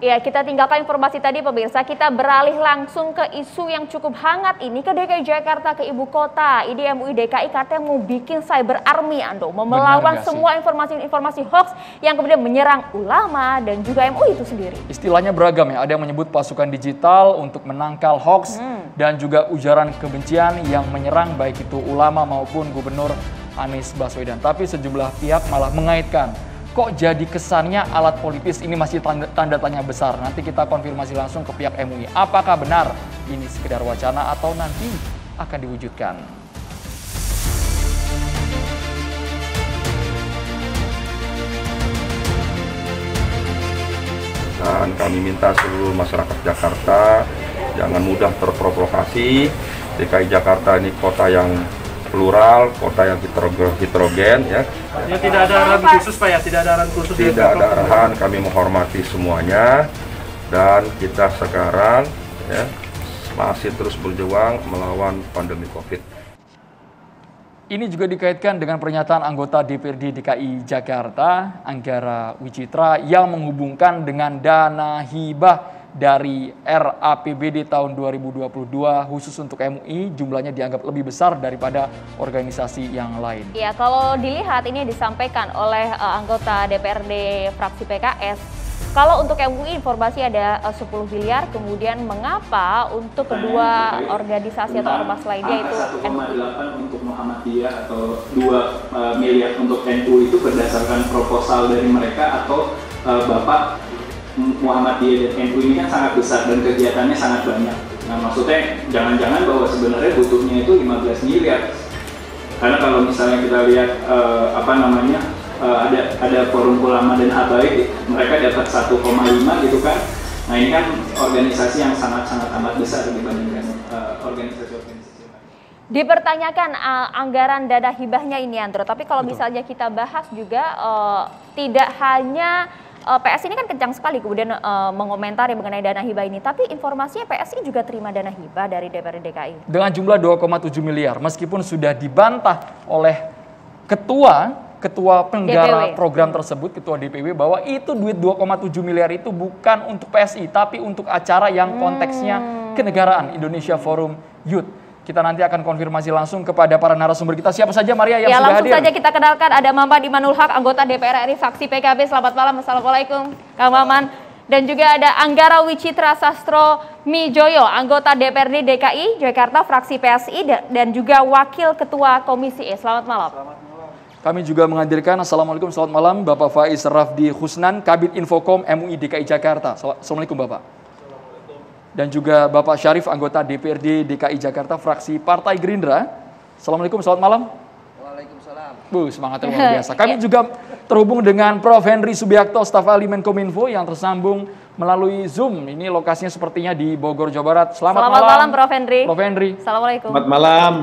Ya, kita tinggalkan informasi tadi pemirsa, kita beralih langsung ke isu yang cukup hangat ini ke DKI Jakarta, ke ibu kota. Ini MUI DKI katanya mau bikin cyber army, Ando, mau melawan semua informasi hoax yang kemudian menyerang ulama dan juga MUI itu sendiri. Istilahnya beragam ya, ada yang menyebut pasukan digital untuk menangkal hoax dan juga ujaran kebencian yang menyerang baik itu ulama maupun Gubernur Anies Baswedan. Tapi sejumlah pihak malah mengaitkan, kok jadi kesannya alat politis, ini masih tanda tanya besar. Nanti kita konfirmasi langsung ke pihak MUI. Apakah benar ini sekedar wacana atau nanti akan diwujudkan? Dan kami minta seluruh masyarakat Jakarta jangan mudah terprovokasi. DKI Jakarta ini kota yang plural, kota yang heterogen ya. Ya, tidak ada arahan khusus Pak ya, tidak ada arahan khusus. Tidak ada arahan, kami menghormati semuanya dan kita sekarang ya masih terus berjuang melawan pandemi Covid. Ini juga dikaitkan dengan pernyataan anggota DPRD DKI Jakarta, Anggara Wicitra, yang menghubungkan dengan dana hibah dari RAPBD tahun 2022 khusus untuk MUI, jumlahnya dianggap lebih besar daripada organisasi yang lain. Ya, kalau dilihat ini disampaikan oleh anggota DPRD fraksi PKS. Kalau untuk MUI informasi ada 10 miliar, kemudian mengapa untuk kedua organisasi atau ormas lainnya itu 1,8 untuk Muhammadiyah atau 2 miliar untuk NU itu berdasarkan proposal dari mereka atau Bapak Muhammadiyah dan NU ini kan sangat besar dan kegiatannya sangat banyak. Nah, maksudnya jangan-jangan bahwa sebenarnya butuhnya itu 15 miliar. Karena kalau misalnya kita lihat ada forum ulama dan habaib, mereka dapat 1,5 gitu kan. Nah, ini kan organisasi yang sangat-sangat amat besar dibandingkan organisasi-organisasi lain. Dipertanyakan anggaran dana hibahnya ini, Andro. Tapi kalau misalnya kita bahas juga tidak hanya PSI ini kan kencang sekali kemudian mengomentari mengenai dana hibah ini. Tapi informasinya PSI juga terima dana hibah dari DPRD DKI. Dengan jumlah 2,7 miliar, meskipun sudah dibantah oleh ketua penggara program tersebut, ketua DPW, bahwa itu duit 2,7 miliar itu bukan untuk PSI, tapi untuk acara yang konteksnya kenegaraan, Indonesia Forum Youth. Kita nanti akan konfirmasi langsung kepada para narasumber kita. Siapa saja Maria yang sudah hadir? Langsung saja kita kenalkan, ada Maman Imanul Haq, anggota DPR RI fraksi PKB. Selamat malam, Assalamualaikum Kang Maman. Dan juga ada Anggara Wicitra Sastro Mijoyo, anggota DPRD DKI Jakarta fraksi PSI dan juga Wakil Ketua Komisi E. Selamat malam. Kami juga menghadirkan, Assalamualaikum, selamat malam, Bapak Faiz Rafdi Husnan, Kabid Infokom MUI DKI Jakarta. Assalamualaikum Bapak. Dan juga Bapak Syarif, anggota DPRD DKI Jakarta, fraksi Partai Gerindra. Assalamualaikum, selamat malam. Waalaikumsalam. Semangatnya luar biasa. Kami juga terhubung dengan Prof. Henry Subiakto, staf ahli Menkominfo yang tersambung melalui Zoom. Ini lokasinya sepertinya di Bogor, Jawa Barat. Selamat malam Prof. Henry. Prof. Henry. Assalamualaikum. Selamat malam.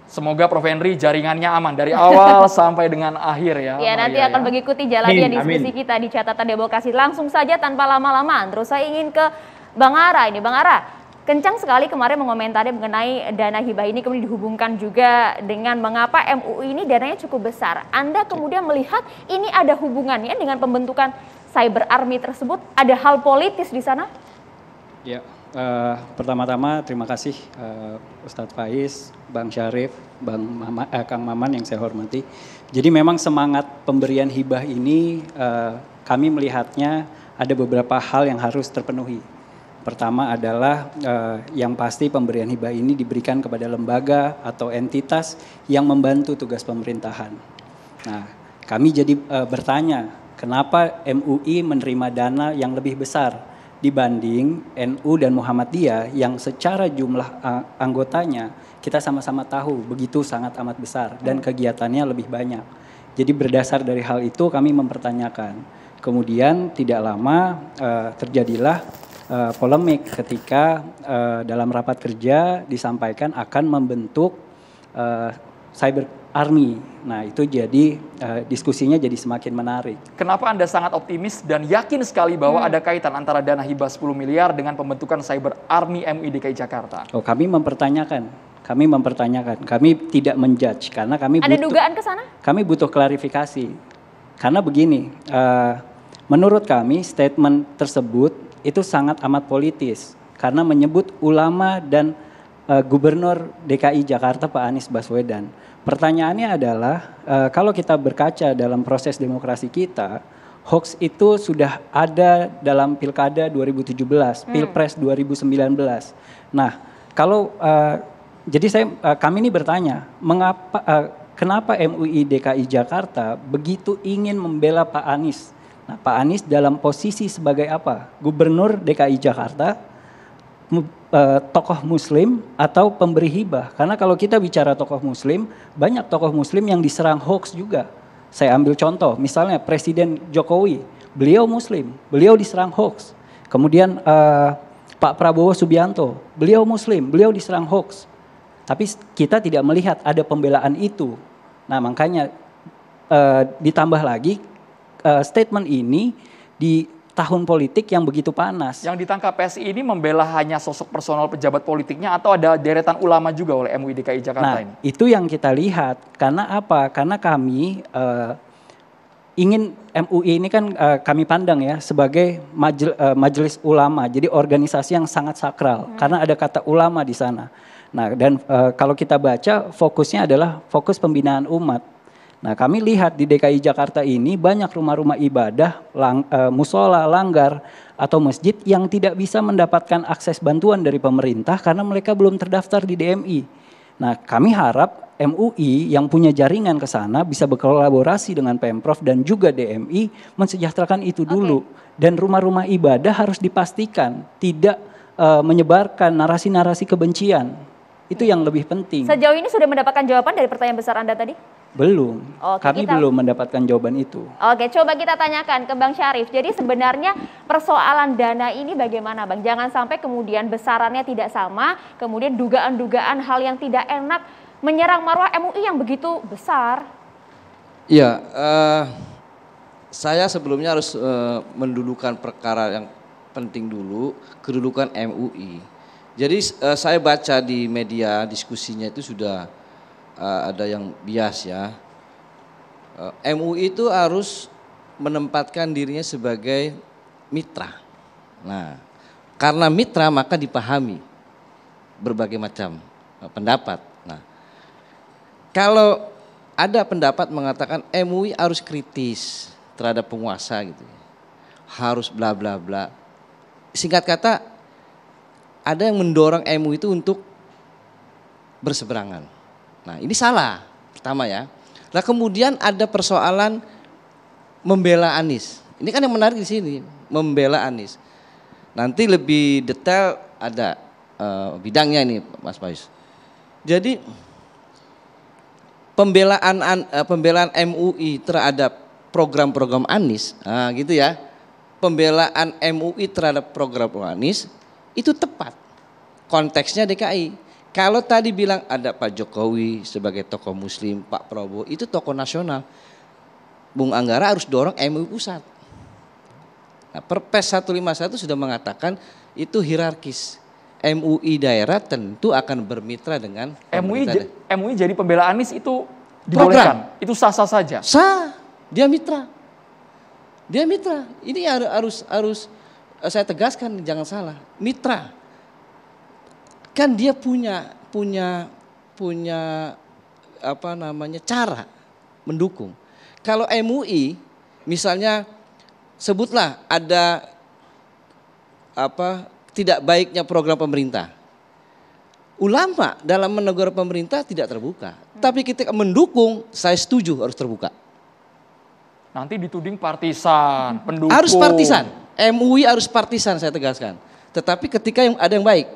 Semoga Prof. Henry jaringannya aman dari awal sampai dengan akhir ya. Ya, nanti akan mengikuti jalannya diskusi kita di catatan demokrasi. Langsung saja tanpa lama-lama, terus saya ingin ke Bang Ara ini. Bang Ara, kencang sekali kemarin mengomentari mengenai dana hibah ini, kemudian dihubungkan juga dengan mengapa MUI ini dananya cukup besar. Anda kemudian melihat ini ada hubungannya dengan pembentukan cyber army tersebut? Ada hal politis di sana? Ya. Pertama-tama terima kasih Ustadz Faiz, Bang Syarif, Kang Maman yang saya hormati. Jadi memang semangat pemberian hibah ini kami melihatnya ada beberapa hal yang harus terpenuhi. Pertama adalah yang pasti pemberian hibah ini diberikan kepada lembaga atau entitas yang membantu tugas pemerintahan. Nah, kami jadi bertanya, kenapa MUI menerima dana yang lebih besar dibanding NU dan Muhammadiyah yang secara jumlah anggotanya kita sama-sama tahu begitu sangat amat besar dan kegiatannya lebih banyak. Jadi berdasar dari hal itu kami mempertanyakan. Kemudian tidak lama terjadilah polemik ketika dalam rapat kerja disampaikan akan membentuk cyber army. Nah, itu jadi diskusinya jadi semakin menarik. Kenapa Anda sangat optimis dan yakin sekali bahwa ada kaitan antara dana hibah 10 miliar dengan pembentukan cyber army MUI DKI Jakarta? Oh, kami mempertanyakan. Kami tidak menjudge karena kami ada dugaan ke sana? Kami butuh klarifikasi. Karena begini, Menurut kami statement tersebut itu sangat amat politis karena menyebut ulama dan Gubernur DKI Jakarta Pak Anies Baswedan. Pertanyaannya adalah kalau kita berkaca dalam proses demokrasi kita, hoax itu sudah ada dalam Pilkada 2017, Pilpres 2019. Nah, kalau jadi kami ini bertanya, kenapa MUI DKI Jakarta begitu ingin membela Pak Anies? Nah, Pak Anies dalam posisi sebagai apa? Gubernur DKI Jakarta, tokoh muslim atau pemberi hibah. Karena kalau kita bicara tokoh muslim, banyak tokoh muslim yang diserang hoax juga. Saya ambil contoh, misalnya Presiden Jokowi, beliau muslim, beliau diserang hoax. Kemudian Pak Prabowo Subianto, beliau muslim, beliau diserang hoax. Tapi kita tidak melihat ada pembelaan itu. Nah, makanya ditambah lagi statement ini di tahun politik yang begitu panas. Yang ditangkap PSI ini membela hanya sosok personal pejabat politiknya atau ada deretan ulama juga oleh MUI DKI Jakarta ini? Nah, itu yang kita lihat. Karena apa? Karena kami ingin MUI ini kan kami pandang ya sebagai majelis ulama. Jadi organisasi yang sangat sakral karena ada kata ulama di sana. Nah, dan kalau kita baca fokusnya adalah fokus pembinaan umat. Nah, kami lihat di DKI Jakarta ini banyak rumah-rumah ibadah, musola, langgar, atau masjid yang tidak bisa mendapatkan akses bantuan dari pemerintah karena mereka belum terdaftar di DMI. Nah, kami harap MUI yang punya jaringan ke sana bisa berkolaborasi dengan Pemprov dan juga DMI mensejahterakan itu dulu. Dan rumah-rumah ibadah harus dipastikan tidak menyebarkan narasi-narasi kebencian. Itu yang lebih penting. Sejauh ini sudah mendapatkan jawaban dari pertanyaan besar Anda tadi? Belum, kami belum mendapatkan jawaban itu. Oke, coba kita tanyakan ke Bang Syarif. Jadi sebenarnya persoalan dana ini bagaimana Bang? Jangan sampai kemudian besarannya tidak sama, kemudian dugaan-dugaan hal yang tidak enak menyerang marwah MUI yang begitu besar. Iya, saya sebelumnya harus mendudukan perkara yang penting dulu, kedudukan MUI. Jadi saya baca di media diskusinya itu sudah ada yang bias ya. MUI itu harus menempatkan dirinya sebagai mitra. Nah, karena mitra maka dipahami berbagai macam pendapat. Nah, kalau ada pendapat mengatakan MUI harus kritis terhadap penguasa gitu, harus bla bla bla. Singkat kata, ada yang mendorong MUI itu untuk berseberangan. Nah, ini salah pertama ya. Nah, kemudian ada persoalan membela Anies. Ini kan yang menarik di sini, membela Anies. Nanti lebih detail ada bidangnya ini, Mas Faiz. Jadi pembelaan MUI terhadap program-program Anies, nah gitu ya. Pembelaan MUI terhadap program Anies itu tepat. Konteksnya DKI. Kalau tadi bilang ada Pak Jokowi sebagai tokoh muslim, Pak Prabowo itu tokoh nasional. Bung Anggara harus dorong MUI pusat. Nah, Perpres 151 sudah mengatakan itu hierarkis. MUI daerah tentu akan bermitra dengan MUI jadi pembela Anies itu dibolehkan. Itu sah-sah saja. Sah, dia mitra. Dia mitra. Ini harus saya tegaskan, jangan salah. Mitra. Kan dia punya apa namanya cara mendukung. Kalau MUI misalnya sebutlah ada apa tidak baiknya program pemerintah. Ulama dalam menegur pemerintah tidak terbuka. Tapi ketika mendukung, saya setuju harus terbuka. Nanti dituding partisan, pendukung. Harus partisan. MUI harus partisan, saya tegaskan. Tetapi ketika ada yang baik.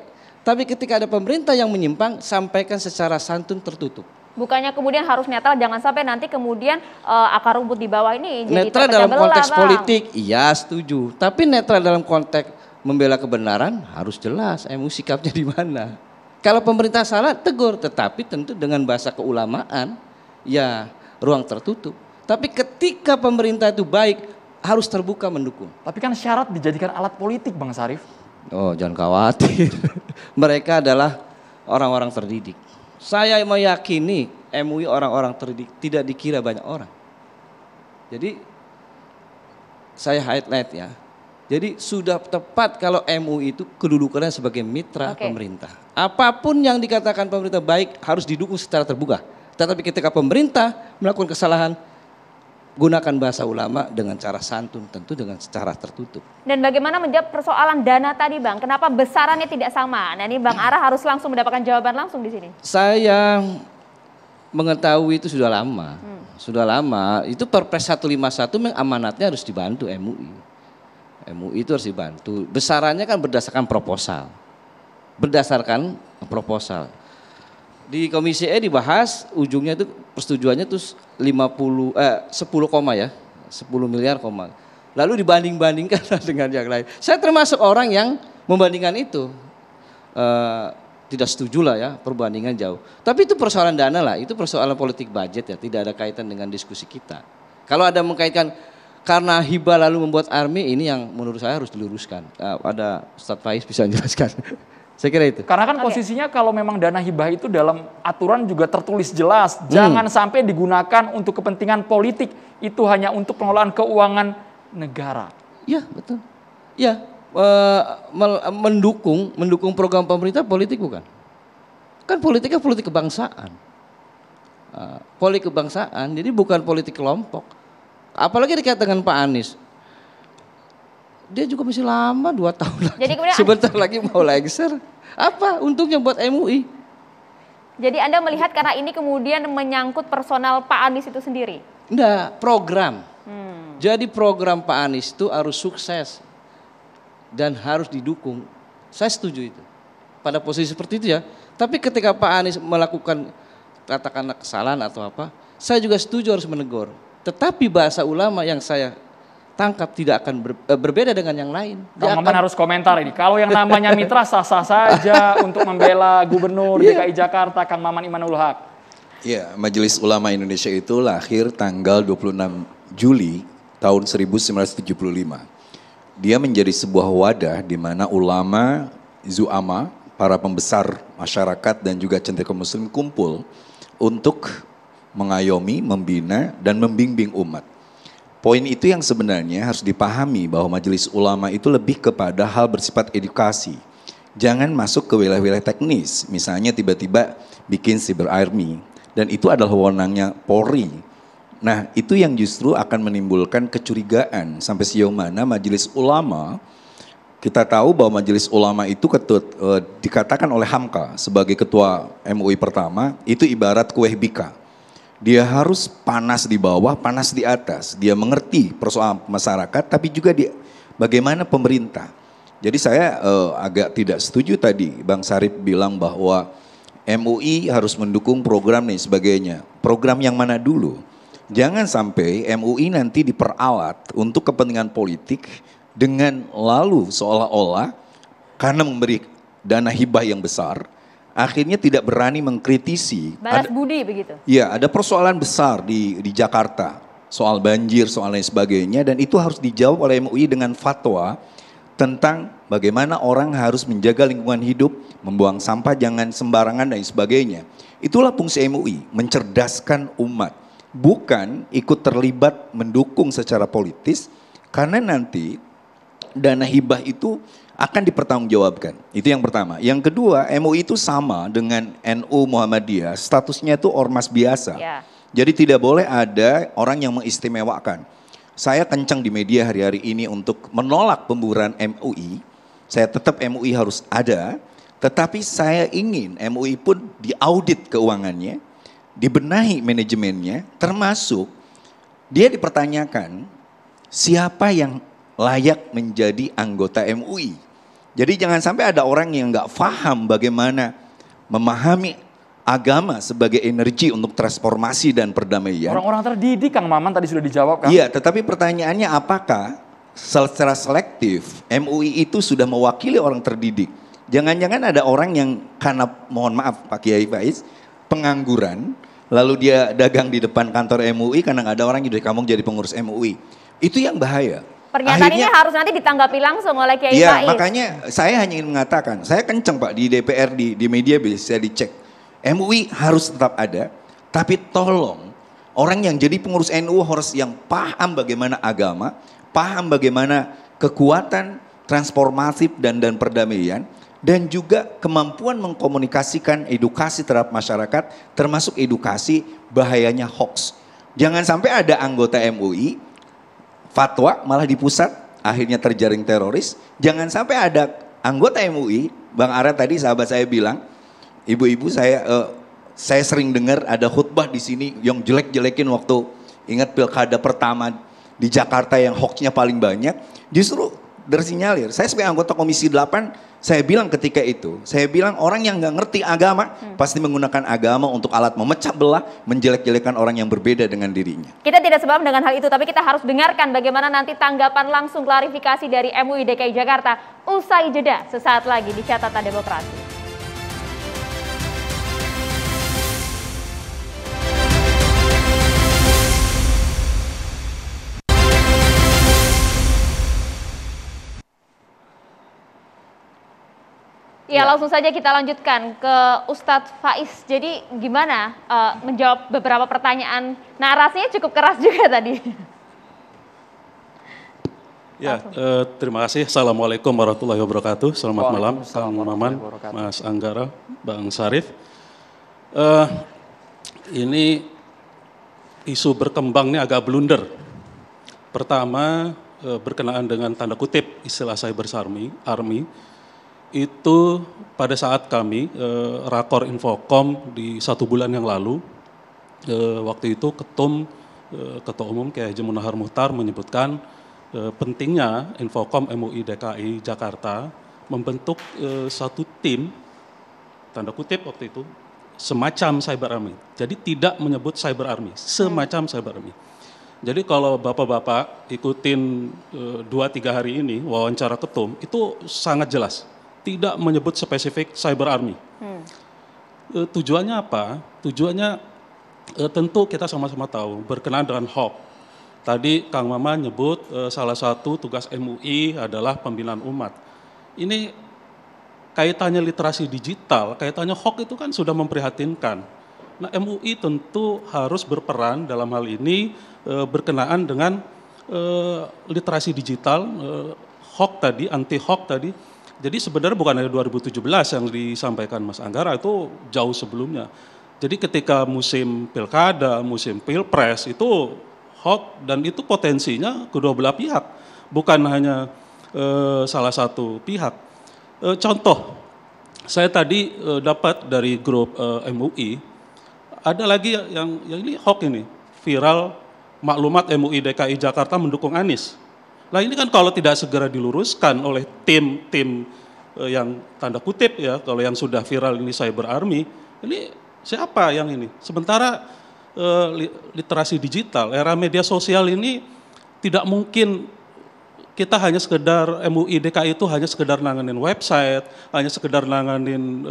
Tapi ketika ada pemerintah yang menyimpang, sampaikan secara santun tertutup. Bukannya kemudian harus netral, jangan sampai nanti kemudian akar rumput di bawah ini jadi netral dalam konteks politik, iya setuju. Tapi netral dalam konteks membela kebenaran harus jelas MUI sikapnya di mana. Kalau pemerintah salah tegur, tetapi tentu dengan bahasa keulamaan, ya ruang tertutup. Tapi ketika pemerintah itu baik, harus terbuka mendukung. Tapi kan syarat dijadikan alat politik, Bang Syarif. Oh, jangan khawatir. Mereka adalah orang-orang terdidik. Saya meyakini MUI orang-orang terdidik, tidak dikira banyak orang. Jadi saya highlight ya. Jadi sudah tepat kalau MUI itu kedudukannya sebagai mitra pemerintah. Apapun yang dikatakan pemerintah baik harus didukung secara terbuka. Tetapi ketika pemerintah melakukan kesalahan, gunakan bahasa ulama dengan cara santun, tentu dengan secara tertutup. Dan bagaimana menjawab persoalan dana tadi Bang? Kenapa besarannya tidak sama? Nah ini Bang Ara harus langsung mendapatkan jawaban langsung di sini. Saya mengetahui itu sudah lama. Sudah lama, itu Perpres 151 memang amanatnya harus dibantu MUI. MUI itu harus dibantu. Besarannya kan berdasarkan proposal. Berdasarkan proposal. Di Komisi E dibahas, ujungnya itu persetujuannya itu 10 ya, 10 miliar koma. Lalu dibanding-bandingkan dengan yang lain. Saya termasuk orang yang membandingkan itu. Tidak setuju lah ya, perbandingan jauh. Tapi itu persoalan dana lah, itu persoalan politik budget ya, tidak ada kaitan dengan diskusi kita. Kalau ada mengkaitkan karena hibah lalu membuat army, ini yang menurut saya harus diluruskan. Ada Ustadz Faiz bisa menjelaskan. Saya kira itu. Karena kan posisinya kalau memang dana hibah itu dalam aturan juga tertulis jelas. Jangan sampai digunakan untuk kepentingan politik. Itu hanya untuk pengelolaan keuangan negara. Iya betul. Iya, mendukung program pemerintah politik bukan? Kan politiknya politik kebangsaan. Politik kebangsaan, jadi bukan politik kelompok. Apalagi dekat dengan Pak Anies. Dia juga masih lama 2 tahun lagi. Jadi kemudian sebentar lagi mau lengser. Apa untungnya buat MUI? Jadi Anda melihat karena ini kemudian menyangkut personal Pak Anies itu sendiri? Enggak, program. Jadi program Pak Anies itu harus sukses dan harus didukung. Saya setuju itu. Pada posisi seperti itu ya. Tapi ketika Pak Anies melakukan katakanlah kesalahan atau apa, saya juga setuju harus menegur. Tetapi bahasa ulama yang saya tangkap tidak akan berbeda dengan yang lain. Kang Maman harus komentar ini. Kalau yang namanya mitra sah-sah saja untuk membela Gubernur DKI Jakarta, Kang Maman Imanul Haq. Ya, Majelis Ulama Indonesia itu lahir tanggal 26 Juli tahun 1975. Dia menjadi sebuah wadah di mana ulama, zu'ama, para pembesar masyarakat dan juga cendekia muslim kumpul untuk mengayomi, membina, dan membimbing umat. Poin itu yang sebenarnya harus dipahami bahwa majelis ulama itu lebih kepada hal bersifat edukasi. Jangan masuk ke wilayah-wilayah teknis, misalnya tiba-tiba bikin cyber army, dan itu adalah wewenangnya Polri. Nah itu yang justru akan menimbulkan kecurigaan sampai sejauh mana majelis ulama, kita tahu bahwa majelis ulama itu dikatakan oleh Hamka sebagai ketua MUI pertama, itu ibarat kue bika. Dia harus panas di bawah, panas di atas. Dia mengerti persoalan masyarakat, tapi juga bagaimana pemerintah. Jadi saya agak tidak setuju tadi Bang Syarif bilang bahwa MUI harus mendukung program dan sebagainya. Program yang mana dulu? Jangan sampai MUI nanti diperalat untuk kepentingan politik dengan lalu seolah-olah karena memberi dana hibah yang besar, akhirnya tidak berani mengkritisi. Balas budi begitu? Iya, ada persoalan besar di Jakarta. Soal banjir, soal lain sebagainya. Dan itu harus dijawab oleh MUI dengan fatwa tentang bagaimana orang harus menjaga lingkungan hidup, membuang sampah jangan sembarangan dan sebagainya. Itulah fungsi MUI, mencerdaskan umat. Bukan ikut terlibat mendukung secara politis, karena nanti dana hibah itu akan dipertanggungjawabkan. Itu yang pertama. Yang kedua, MUI itu sama dengan NU Muhammadiyah, statusnya itu ormas biasa. Ya. Jadi tidak boleh ada orang yang mengistimewakan. Saya kencang di media hari-hari ini untuk menolak pembubaran MUI. Saya tetap MUI harus ada, tetapi saya ingin MUI pun diaudit keuangannya, dibenahi manajemennya, termasuk dia dipertanyakan siapa yang layak menjadi anggota MUI. Jadi jangan sampai ada orang yang nggak paham bagaimana memahami agama sebagai energi untuk transformasi dan perdamaian. Orang-orang terdidik Kang Maman tadi sudah dijawab kan? Iya, tetapi pertanyaannya apakah secara selektif MUI itu sudah mewakili orang terdidik? Jangan-jangan ada orang yang karena mohon maaf Pak Kiai Faiz pengangguran, lalu dia dagang di depan kantor MUI karena nggak ada orang yang dari kampung jadi pengurus MUI. Itu yang bahaya. Pernyataan ini harus nanti ditanggapi langsung oleh Kiai Faiz. Iya, makanya saya hanya ingin mengatakan, saya kenceng Pak di DPR, di media bisa dicek. MUI harus tetap ada, tapi tolong orang yang jadi pengurus NU harus yang paham bagaimana agama, paham bagaimana kekuatan transformatif dan perdamaian, dan juga kemampuan mengkomunikasikan edukasi terhadap masyarakat, termasuk edukasi bahayanya hoax. Jangan sampai ada anggota MUI fatwa malah di pusat akhirnya terjaring teroris. Jangan sampai ada anggota MUI, Bang Ara tadi sahabat saya bilang, ibu-ibu saya sering dengar ada khutbah di sini yang jelek-jelekin waktu ingat pilkada pertama di Jakarta yang hoaxnya paling banyak. Justru tersinyalir. Saya sebagai anggota Komisi 8, saya bilang ketika itu, saya bilang orang yang nggak ngerti agama pasti menggunakan agama untuk alat memecah belah, menjelek-jelekan orang yang berbeda dengan dirinya. Kita tidak sebab dengan hal itu, tapi kita harus dengarkan bagaimana nanti tanggapan langsung klarifikasi dari MUI DKI Jakarta usai jeda sesaat lagi di Catatan Demokrasi. Ya, langsung saja kita lanjutkan ke Ustadz Faiz. Jadi gimana menjawab beberapa pertanyaan, narasinya cukup keras juga tadi. Ya, terima kasih. Assalamualaikum warahmatullahi wabarakatuh. Selamat malam, Kang Maman, Mas Anggara, Bang Syarif. Ini isu berkembangnya agak blunder. Pertama, berkenaan dengan tanda kutip istilah cyber army. Itu pada saat kami rakor Infocom di 1 bulan yang lalu, waktu itu Ketua Umum Kiai Haji Munahar Muhtar menyebutkan pentingnya Infocom MUI DKI Jakarta membentuk satu tim, tanda kutip waktu itu, semacam cyber army. Jadi tidak menyebut cyber army, semacam cyber army. Jadi kalau bapak-bapak ikutin 2-3 hari ini wawancara ketum, itu sangat jelas. Tidak menyebut spesifik cyber army. Tujuannya apa? Tujuannya tentu kita sama-sama tahu berkenaan dengan hoax. Tadi Kang Mama nyebut salah satu tugas MUI adalah pembinaan umat. Ini kaitannya literasi digital, kaitannya hoax itu kan sudah memprihatinkan. Nah, MUI tentu harus berperan dalam hal ini berkenaan dengan literasi digital, hoax tadi, anti hoax tadi. Jadi sebenarnya bukan dari 2017 yang disampaikan Mas Anggara, itu jauh sebelumnya. Jadi ketika musim pilkada, musim pilpres itu hoax, dan itu potensinya kedua belah pihak, bukan hanya salah satu pihak. Contoh, saya tadi dapat dari grup MUI, ada lagi yang ini hoax ini, viral maklumat MUI DKI Jakarta mendukung Anies. Nah ini kan kalau tidak segera diluruskan oleh tim yang tanda kutip ya, kalau yang sudah viral ini cyber army, ini siapa yang ini? Sementara literasi digital, era media sosial ini tidak mungkin kita hanya sekedar MUI DKI itu hanya sekedar nanganin website, hanya sekedar nanganin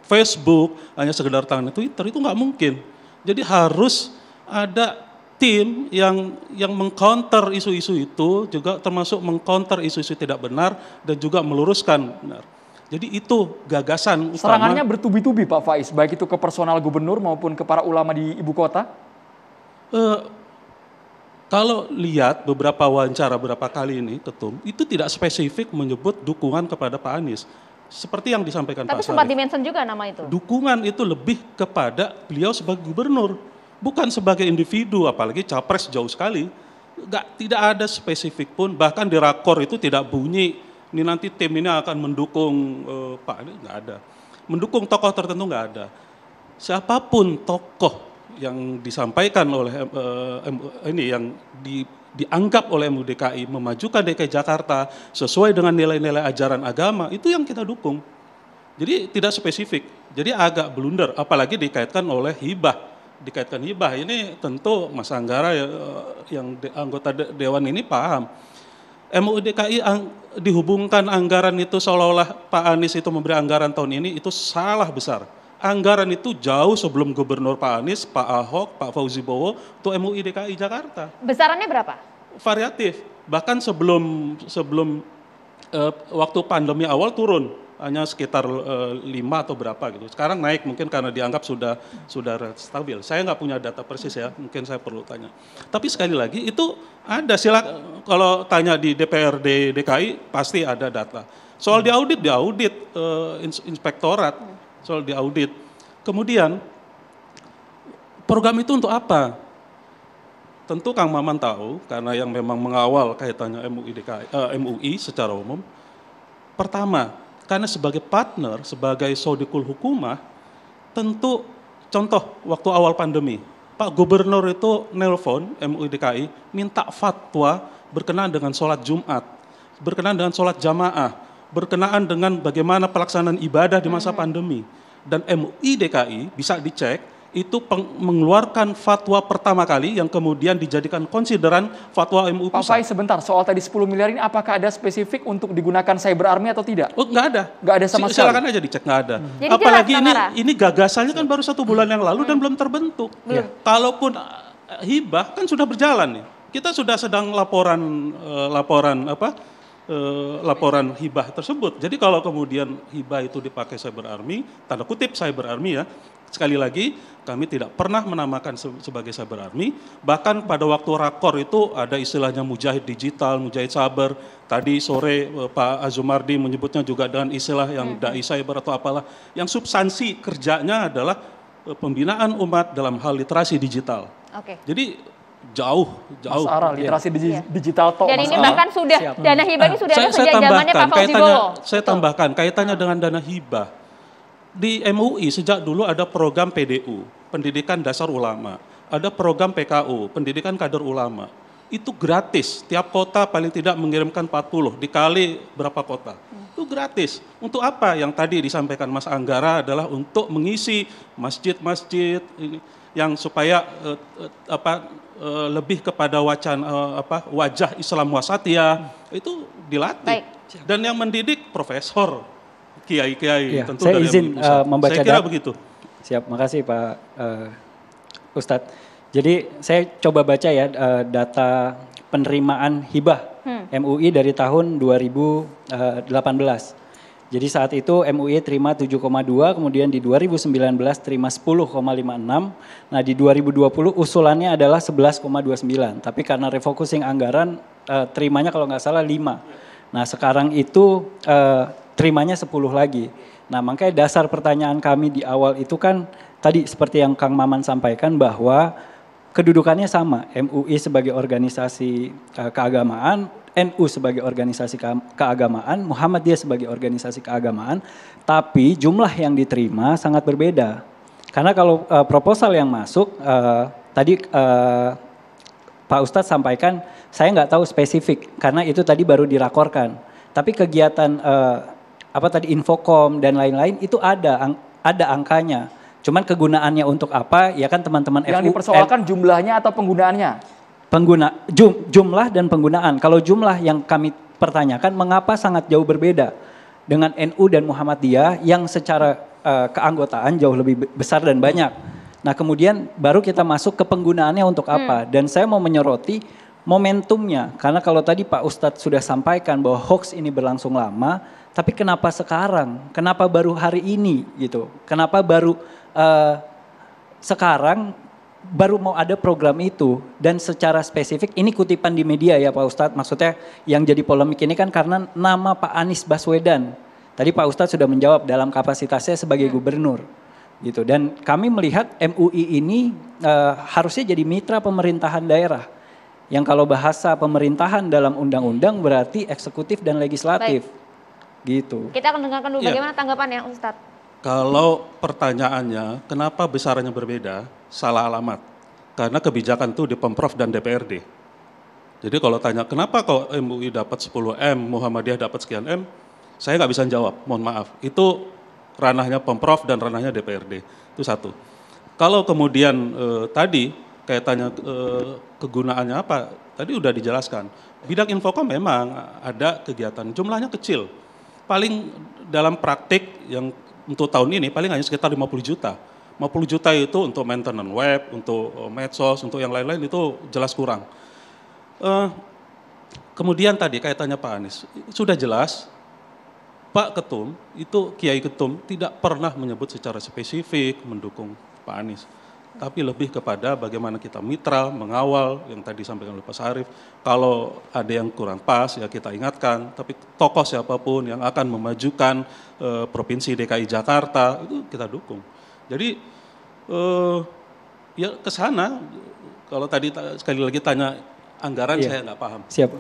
Facebook, hanya sekedar nanganin Twitter, itu nggak mungkin. Jadi harus ada tim yang mengcounter isu-isu itu, juga termasuk mengcounter isu-isu tidak benar dan juga meluruskan benar. Jadi itu gagasan utama. Serangannya bertubi-tubi Pak Faiz, baik itu ke personal gubernur maupun ke para ulama di ibu kota? Kalau lihat beberapa wawancara beberapa kali ini ketum, itu tidak spesifik menyebut dukungan kepada Pak Anies. Seperti yang disampaikan Pak Syarif. Tapi sempat dimention juga nama itu. Dukungan itu lebih kepada beliau sebagai gubernur. Bukan sebagai individu, apalagi capres jauh sekali. Tidak ada spesifik pun, bahkan di rakor itu tidak bunyi, ini nanti tim ini akan mendukung Pak Anies, nggak ada. Mendukung tokoh tertentu nggak ada. Siapapun tokoh yang disampaikan oleh ini yang dianggap oleh MUI DKI memajukan DKI Jakarta sesuai dengan nilai-nilai ajaran agama, itu yang kita dukung. Jadi tidak spesifik, jadi agak blunder, apalagi dikaitkan oleh hibah. Dikaitkan hibah, ini tentu Mas Anggara yang anggota Dewan ini paham. MUI DKI dihubungkan anggaran itu seolah-olah Pak Anies itu memberi anggaran tahun ini, itu salah besar. Anggaran itu jauh sebelum Gubernur Pak Anies, Pak Ahok, Pak Fauzi Bowo, itu MUI DKI Jakarta. Besarannya berapa? Variatif, bahkan sebelum waktu pandemi awal turun. hanya sekitar 5 atau berapa gitu. Sekarang naik mungkin karena dianggap sudah stabil. Saya nggak punya data persis ya, mungkin saya perlu tanya. Tapi sekali lagi itu ada, kalau tanya di DPRD DKI pasti ada data. Soal diaudit inspektorat, soal diaudit. Kemudian program itu untuk apa? Tentu Kang Maman tahu, karena yang memang mengawal kaitannya MUI secara umum. Pertama, karena sebagai partner, sebagai sodikul hukumah, tentu contoh waktu awal pandemi, Pak Gubernur itu nelpon MUI DKI, minta fatwa berkenaan dengan sholat Jumat, berkenaan dengan sholat jamaah, berkenaan dengan bagaimana pelaksanaan ibadah di masa pandemi. Dan MUI DKI bisa dicek, itu mengeluarkan fatwa pertama kali yang kemudian dijadikan konsideran fatwa MUI Pak Faiz, sebentar, soal tadi 10 miliar ini apakah ada spesifik untuk digunakan cyber army atau tidak? Oh, nggak ada. Nggak ada sama sekali? Silakan aja dicek, nggak ada. Jadi apalagi jelas, ini gagasannya kan baru 1 bulan yang lalu dan belum terbentuk. Kalaupun hibah kan sudah berjalan nih. Kita sudah sedang laporan hibah tersebut. Jadi kalau kemudian hibah itu dipakai cyber army, tanda kutip cyber army ya, sekali lagi kami tidak pernah menamakan sebagai cyber army. Bahkan pada waktu rakor itu ada istilahnya mujahid digital, mujahid sabar. Tadi sore Pak Azumardi menyebutnya juga dengan istilah yang dai cyber atau apalah. Yang substansi kerjanya adalah pembinaan umat dalam hal literasi digital. Jadi jauh. Mas Ara, literasi digital toh. Dan ini bahkan sudah, dana hibah ini sudah ada sejak zamannya Pak Fauzi Bowo. Saya tambahkan, kaitannya dengan dana hibah. Di MUI sejak dulu ada program PDU, Pendidikan Dasar Ulama. Ada program PKU, Pendidikan Kader Ulama. Itu gratis, tiap kota paling tidak mengirimkan 40, dikali berapa kota. Itu gratis. Untuk apa? Yang tadi disampaikan Mas Anggara adalah untuk mengisi masjid-masjid ini yang supaya lebih kepada wajah Islam wasatiyah itu dilatih. Dan yang mendidik profesor, kiai-kiai tentu saya dari izin membaca saya kira begitu. Siap, makasih Pak Ustadz. Jadi saya coba baca ya data penerimaan hibah MUI dari tahun 2018. Jadi saat itu MUI terima 7,2, kemudian di 2019 terima 10,56. Nah di 2020 usulannya adalah 11,29. Tapi karena refocusing anggaran terimanya kalau nggak salah 5. Nah sekarang itu terimanya 10 lagi. Nah makanya dasar pertanyaan kami di awal itu kan tadi seperti yang Kang Maman sampaikan bahwa kedudukannya sama, MUI sebagai organisasi keagamaan, NU sebagai organisasi keagamaan, Muhammadiyah sebagai organisasi keagamaan, tapi jumlah yang diterima sangat berbeda. Karena kalau proposal yang masuk, tadi Pak Ustadz sampaikan, saya nggak tahu spesifik, karena itu tadi baru dirakorkan. Tapi kegiatan Infokom dan lain-lain itu ada angkanya. Cuman kegunaannya untuk apa? Ya kan teman-teman yang dipersoalkan jumlahnya atau penggunaannya? Jumlah dan penggunaan. Kalau jumlah yang kami pertanyakan mengapa sangat jauh berbeda dengan NU dan Muhammadiyah yang secara keanggotaan jauh lebih besar dan banyak. Nah kemudian baru kita masuk ke penggunaannya untuk apa. Dan saya mau menyoroti momentumnya. Karena kalau tadi Pak Ustadz sudah sampaikan bahwa hoax ini berlangsung lama, tapi kenapa sekarang? Kenapa baru hari ini gitu? Kenapa baru sekarang baru mau ada program itu? Dan secara spesifik ini kutipan di media ya Pak Ustadz, maksudnya yang jadi polemik ini kan karena nama Pak Anies Baswedan. Tadi Pak Ustadz sudah menjawab dalam kapasitasnya sebagai gubernur gitu. Dan kami melihat MUI ini harusnya jadi mitra pemerintahan daerah. Yang kalau bahasa pemerintahan dalam undang-undang berarti eksekutif dan legislatif. Gitu. Kita akan dengarkan dulu bagaimana tanggapannya Ustadz. Kalau pertanyaannya kenapa besarannya berbeda, salah alamat. Karena kebijakan itu di Pemprov dan DPRD. Jadi kalau tanya kenapa kok MUI dapat 10 M, Muhammadiyah dapat sekian M, saya nggak bisa jawab, mohon maaf. Itu ranahnya Pemprov dan ranahnya DPRD, itu satu. Kalau kemudian tadi kaitannya kegunaannya apa, tadi udah dijelaskan. Bidang Infokom memang ada kegiatan, jumlahnya kecil. Paling dalam praktik yang untuk tahun ini paling hanya sekitar 50 juta. 50 juta itu untuk maintenance web, untuk medsos, untuk yang lain-lain itu jelas kurang. Kemudian tadi kaitannya Pak Anies, sudah jelas Pak Ketum, itu Kiai Ketum tidak pernah menyebut secara spesifik mendukung Pak Anies. Tapi lebih kepada bagaimana kita mitra, mengawal, yang tadi disampaikan oleh Pak Syarif. Kalau ada yang kurang pas ya kita ingatkan, tapi tokoh siapapun yang akan memajukan Provinsi DKI Jakarta, itu kita dukung. Jadi ya ke sana, kalau tadi sekali lagi tanya anggaran saya nggak paham. Siap,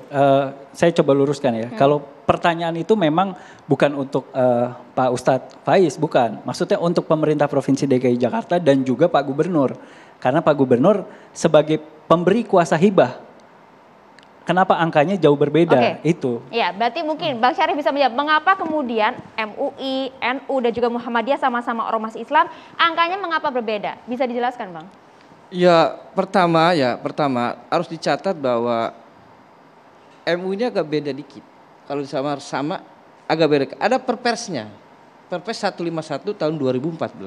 saya coba luruskan ya. Kalau pertanyaan itu memang bukan untuk Pak Ustadz Faiz, bukan. Maksudnya untuk pemerintah Provinsi DKI Jakarta dan juga Pak Gubernur. Karena Pak Gubernur sebagai pemberi kuasa hibah, kenapa angkanya jauh berbeda itu? Ya, berarti mungkin Bang Syarif bisa menjawab mengapa kemudian MUI, NU dan juga Muhammadiyah sama-sama ormas Islam, angkanya mengapa berbeda? Bisa dijelaskan, Bang? Ya pertama harus dicatat bahwa MUI ini agak beda dikit. Kalau sama agak beda. Ada perpresnya, Perpres 151 tahun 2014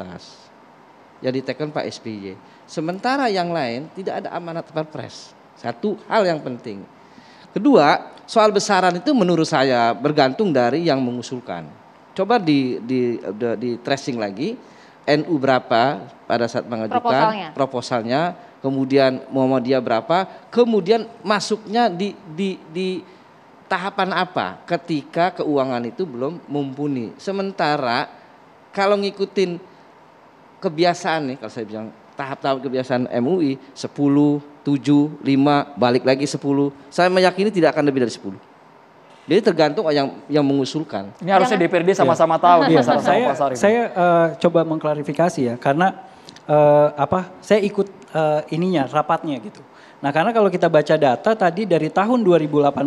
yang ditekan Pak SBY. Sementara yang lain tidak ada amanat Perpres. Satu hal yang penting. Kedua, soal besaran itu menurut saya bergantung dari yang mengusulkan. Coba di tracing lagi. NU berapa pada saat mengajukan proposalnya, kemudian Muhammadiyah berapa, kemudian masuknya di tahapan apa ketika keuangan itu belum mumpuni. Sementara kalau ngikutin kebiasaan nih, kalau saya bilang tahap-tahap kebiasaan MUI 10, 7, 5, balik lagi 10, saya meyakini tidak akan lebih dari 10. Jadi tergantung yang mengusulkan. Ini harusnya DPRD sama-sama tahu. Saya coba mengklarifikasi ya, karena saya ikut rapatnya gitu. Nah karena kalau kita baca data tadi dari tahun 2018,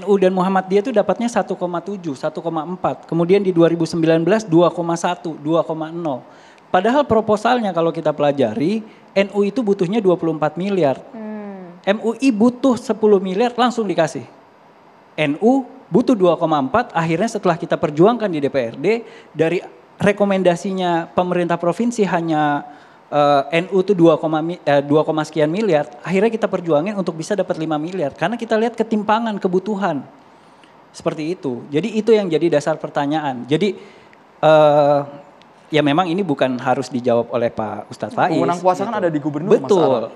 NU dan Muhammadiyah itu dapatnya 1,7, 1,4. Kemudian di 2019 2,1, 2,0. Padahal proposalnya kalau kita pelajari, NU itu butuhnya 24 miliar. MUI butuh 10 miliar langsung dikasih. NU butuh 2,4, akhirnya setelah kita perjuangkan di DPRD, dari rekomendasinya pemerintah provinsi hanya NU itu 2, sekian miliar, akhirnya kita perjuangin untuk bisa dapat 5 miliar. Karena kita lihat ketimpangan kebutuhan, seperti itu. Jadi itu yang jadi dasar pertanyaan. Jadi ya memang ini bukan harus dijawab oleh Pak Ustadz Faiz. Wewenang kuasa kan ada di gubernur.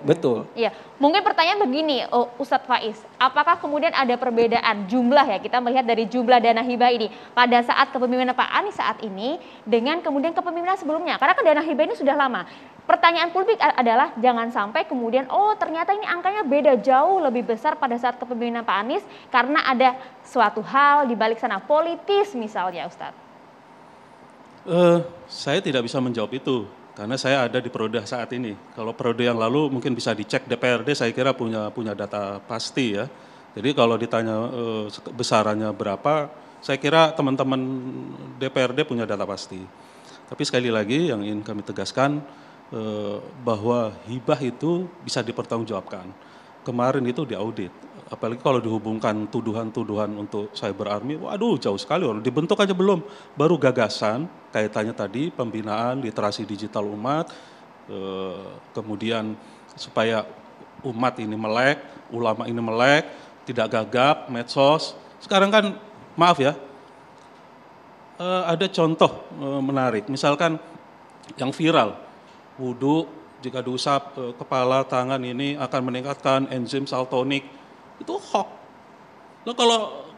Betul. Iya, mungkin pertanyaan begini, Ustadz Faiz, apakah kemudian ada perbedaan jumlah ya, kita melihat dari jumlah dana hibah ini pada saat kepemimpinan Pak Anies saat ini dengan kemudian kepemimpinan sebelumnya, karena kan dana hibah ini sudah lama. Pertanyaan publik adalah jangan sampai kemudian ternyata ini angkanya beda jauh lebih besar pada saat kepemimpinan Pak Anies karena ada suatu hal di balik sana politis misalnya, Ustadz. Saya tidak bisa menjawab itu karena saya ada di periode saat ini. Kalau periode yang lalu mungkin bisa dicek DPRD, saya kira punya data pasti ya. Jadi kalau ditanya besarannya berapa, saya kira teman-teman DPRD punya data pasti. Tapi sekali lagi yang ingin kami tegaskan bahwa hibah itu bisa dipertanggungjawabkan. Kemarin itu diaudit. Apalagi kalau dihubungkan tuduhan-tuduhan untuk cyber army, waduh jauh sekali, dibentuk aja belum, baru gagasan, kaitannya tadi pembinaan literasi digital umat, kemudian supaya umat ini melek, ulama ini melek, tidak gagap, medsos. Sekarang kan maaf ya, ada contoh menarik, misalkan yang viral, wudhu jika diusap kepala, tangan ini akan meningkatkan enzim saltonik. Itu hoax. Nah,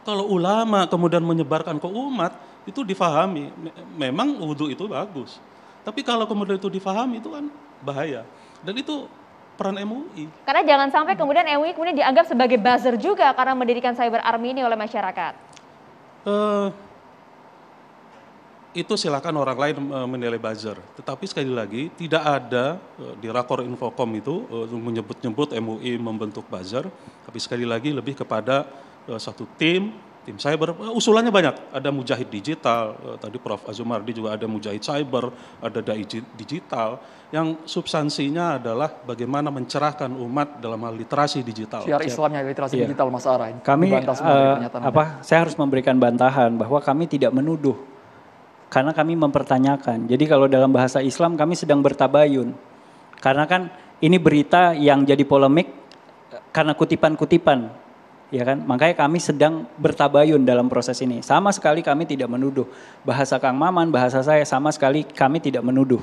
kalau ulama kemudian menyebarkan ke umat, itu difahami. Memang wudhu itu bagus. Tapi kalau kemudian itu difahami, itu kan bahaya. Dan itu peran MUI. Karena jangan sampai kemudian MUI kemudian dianggap sebagai buzzer juga karena mendirikan cyber army ini oleh masyarakat. Itu silakan orang lain menilai buzzer. Tetapi sekali lagi tidak ada di rakor Infocom itu menyebut-nyebut MUI membentuk buzzer. Tapi sekali lagi lebih kepada satu tim cyber. Usulannya banyak. Ada Mujahid Digital, tadi Prof. Azumardi juga ada Mujahid Cyber, ada Dai Digital. Yang substansinya adalah bagaimana mencerahkan umat dalam hal literasi digital. Syiar Islamnya literasi digital, Mas Ara. Kami saya harus memberikan bantahan bahwa kami tidak menuduh. Karena kami mempertanyakan. Jadi kalau dalam bahasa Islam kami sedang bertabayun. Karena kan ini berita yang jadi polemik karena kutipan-kutipan ya kan? Makanya kami sedang bertabayun dalam proses ini. Sama sekali kami tidak menuduh. Bahasa Kang Maman, bahasa saya sama sekali kami tidak menuduh.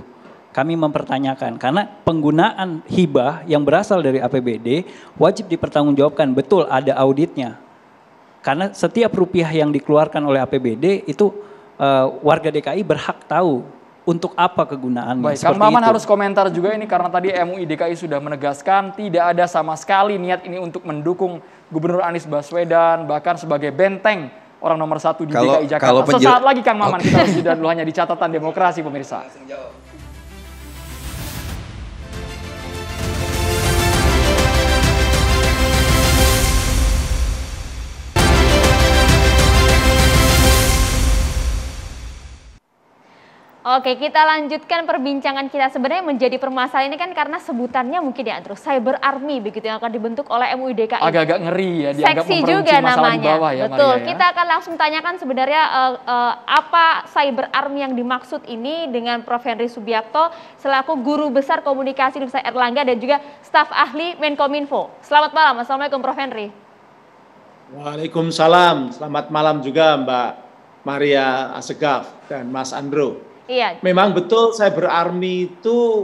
Kami mempertanyakan karena penggunaan hibah yang berasal dari APBD wajib dipertanggungjawabkan. Betul, ada auditnya. Karena setiap rupiah yang dikeluarkan oleh APBD itu warga DKI berhak tahu untuk apa kegunaannya. Baik, Kang Maman harus komentar juga ini karena tadi MUI DKI sudah menegaskan tidak ada sama sekali niat ini untuk mendukung Gubernur Anies Baswedan, bahkan sebagai benteng orang nomor 1 di DKI Jakarta. Sesaat lagi Kang Maman, kita harus jeda dulu hanya di catatan demokrasi pemirsa. Oke, kita lanjutkan perbincangan kita. Sebenarnya menjadi permasalahan ini kan karena sebutannya mungkin ya, terus Cyber Army begitu yang akan dibentuk oleh MUI DKI. Agak-agak ngeri ya, dianggap seksi memperuncing juga masalah namanya. di bawah ya, Betul, Maria, ya? Kita akan langsung tanyakan sebenarnya apa Cyber Army yang dimaksud ini dengan Prof. Henry Subiakto selaku Guru Besar Komunikasi Universitas Erlangga dan juga staf ahli Menkominfo. Selamat malam, Assalamualaikum Prof. Henry. Waalaikumsalam, selamat malam juga Mbak Maria Assegaf dan Mas Andro. Iya. Memang betul Cyber Army itu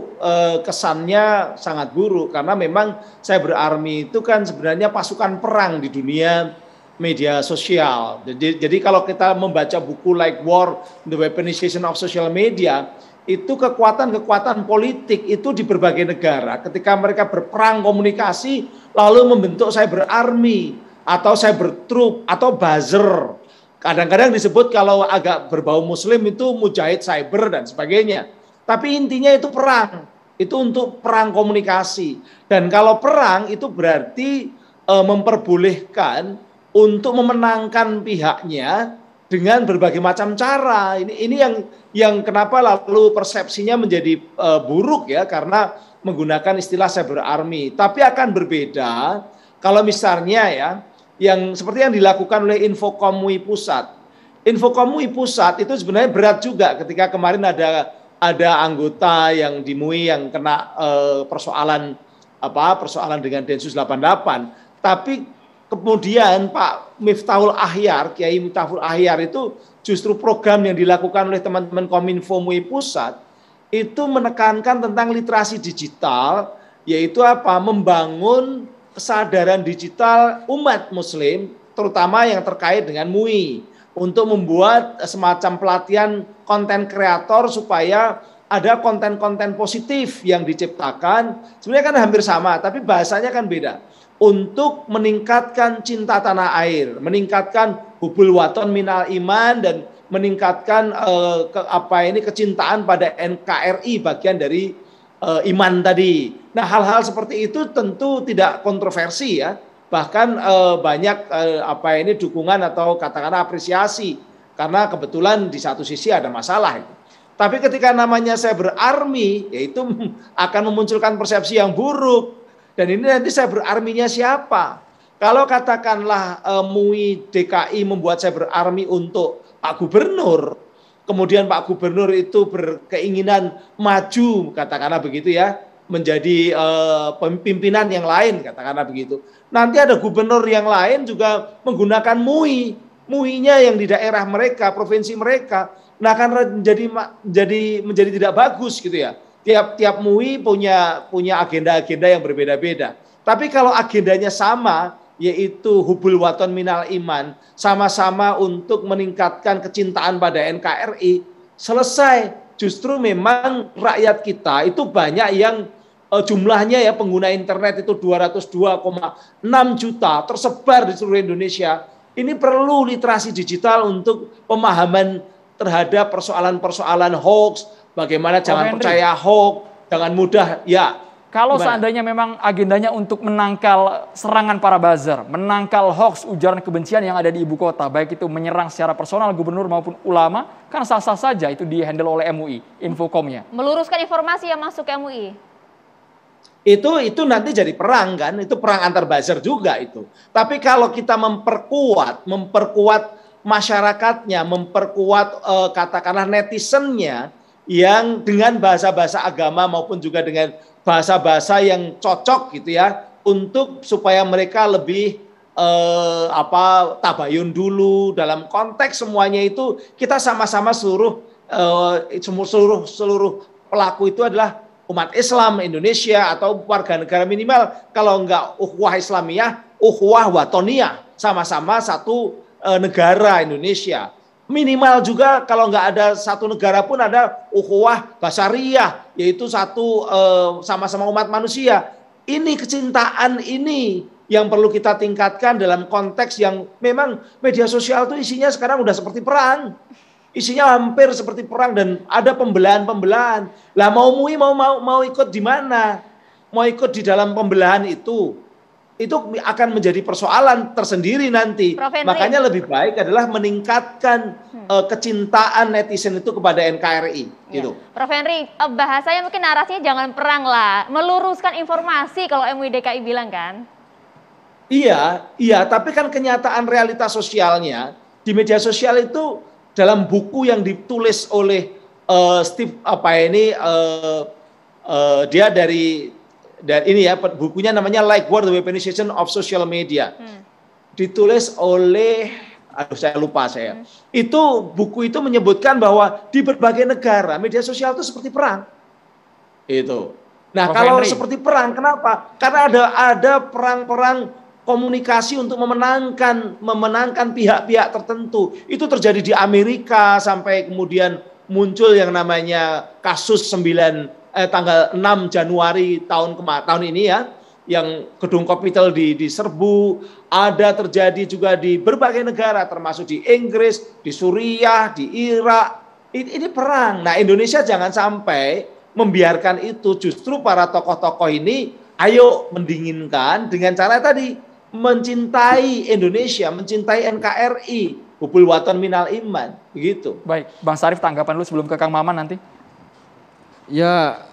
kesannya sangat buruk karena memang Cyber Army itu kan sebenarnya pasukan perang di dunia media sosial. Jadi kalau kita membaca buku like War, The Weaponization of Social Media, itu kekuatan-kekuatan politik itu di berbagai negara ketika mereka berperang komunikasi lalu membentuk Cyber Army atau Cyber Troop atau buzzer. Kadang-kadang disebut kalau agak berbau muslim itu mujahid cyber dan sebagainya. Tapi intinya itu perang. Itu untuk perang komunikasi. Dan kalau perang itu berarti memperbolehkan untuk memenangkan pihaknya dengan berbagai macam cara. Ini yang kenapa lalu persepsinya menjadi buruk ya, karena menggunakan istilah Cyber Army. Tapi akan berbeda kalau misalnya ya, yang seperti yang dilakukan oleh Infocom MUI Pusat. Infocom MUI Pusat itu sebenarnya berat juga ketika kemarin ada anggota yang di MUI yang kena persoalan dengan Densus 88. Tapi kemudian Pak Miftahul Ahyar, Kiai Miftahul Ahyar itu justru program yang dilakukan oleh teman-teman Kominfo MUI Pusat itu menekankan tentang literasi digital, yaitu apa? Membangun kesadaran digital umat muslim, terutama yang terkait dengan MUI, untuk membuat semacam pelatihan konten kreator supaya ada konten-konten positif yang diciptakan. Sebenarnya kan hampir sama, tapi bahasanya kan beda. Untuk meningkatkan cinta tanah air, meningkatkan hubul waton minal iman, dan meningkatkan kecintaan pada NKRI, bagian dari iman tadi. Nah, hal-hal seperti itu tentu tidak kontroversi ya. Bahkan banyak dukungan atau katakanlah apresiasi karena kebetulan di satu sisi ada masalah itu. Tapi ketika namanya Cyber Army, yaitu akan memunculkan persepsi yang buruk. Dan ini nanti Cyber Army-nya siapa? Kalau katakanlah MUI DKI membuat Cyber Army untuk Pak Gubernur, kemudian Pak Gubernur itu berkeinginan maju, katakanlah begitu ya, menjadi pimpinan yang lain, katakanlah begitu. Nanti ada gubernur yang lain juga menggunakan MUI-nya yang di daerah mereka, provinsi mereka. Nah, akan menjadi tidak bagus gitu ya. Tiap MUI punya agenda-agenda yang berbeda-beda. Tapi kalau agendanya sama, yaitu hubul waton minal iman, sama-sama untuk meningkatkan kecintaan pada NKRI, selesai. Justru memang rakyat kita itu banyak yang jumlahnya ya pengguna internet itu 202,6 juta tersebar di seluruh Indonesia. Ini perlu literasi digital untuk pemahaman terhadap persoalan-persoalan hoax, bagaimana jangan percaya hoax, jangan mudah ya. Kalau seandainya memang agendanya untuk menangkal serangan para buzzer, menangkal hoax, ujaran kebencian yang ada di ibu kota, baik itu menyerang secara personal gubernur maupun ulama, kan sah-sah saja itu di-handle oleh MUI, Infocomnya. Meluruskan informasi yang masuk ke MUI. Itu nanti jadi perang kan, itu perang antar buzzer juga itu. Tapi kalau kita memperkuat masyarakatnya, memperkuat katakanlah netizennya yang dengan bahasa-bahasa agama maupun juga dengan bahasa-bahasa yang cocok gitu ya, untuk supaya mereka lebih tabayun dulu, dalam konteks semuanya itu kita sama-sama seluruh pelaku itu adalah umat Islam Indonesia atau warga negara, minimal kalau enggak ukhuwah Islamiyah, ukhuwah watoniyah, sama-sama satu negara Indonesia. Minimal juga kalau enggak ada satu negara pun ada ukhuwah basariyah, yaitu satu sama-sama umat manusia. Ini kecintaan ini yang perlu kita tingkatkan dalam konteks yang memang media sosial itu isinya sekarang udah seperti perang. Isinya hampir seperti perang dan ada pembelahan-pembelahan. Lah mau MUI mau ikut di mana? Mau ikut di dalam pembelahan itu akan menjadi persoalan tersendiri nanti. Makanya lebih baik adalah meningkatkan kecintaan netizen itu kepada NKRI. Gitu. Prof. Henry, bahasanya mungkin narasinya jangan perang lah, meluruskan informasi kalau MUI DKI bilang kan? Iya, tapi kan kenyataan realitas sosialnya di media sosial itu dalam buku yang ditulis oleh Steve dia dari ini ya, bukunya namanya Like War, The Weaponization of Social Media. Ditulis oleh saya lupa. Itu buku itu menyebutkan bahwa di berbagai negara media sosial itu seperti perang. Itu. Nah, Prof. kalau Henry. seperti perang, kenapa? Karena ada perang-perang komunikasi untuk memenangkan pihak-pihak tertentu. Itu terjadi di Amerika sampai kemudian muncul yang namanya kasus tanggal 6 Januari tahun ini ya, yang gedung Capitol diserbu. Ada terjadi juga di berbagai negara termasuk di Inggris, di Suriah, di Irak. Ini perang. Nah, Indonesia jangan sampai membiarkan itu. Justru para tokoh-tokoh ini ayo mendinginkan dengan cara tadi, mencintai Indonesia, mencintai NKRI, hubul waton minal iman, begitu. Baik, Bang Syarif tanggapan lu sebelum ke Kang Maman nanti. Ya,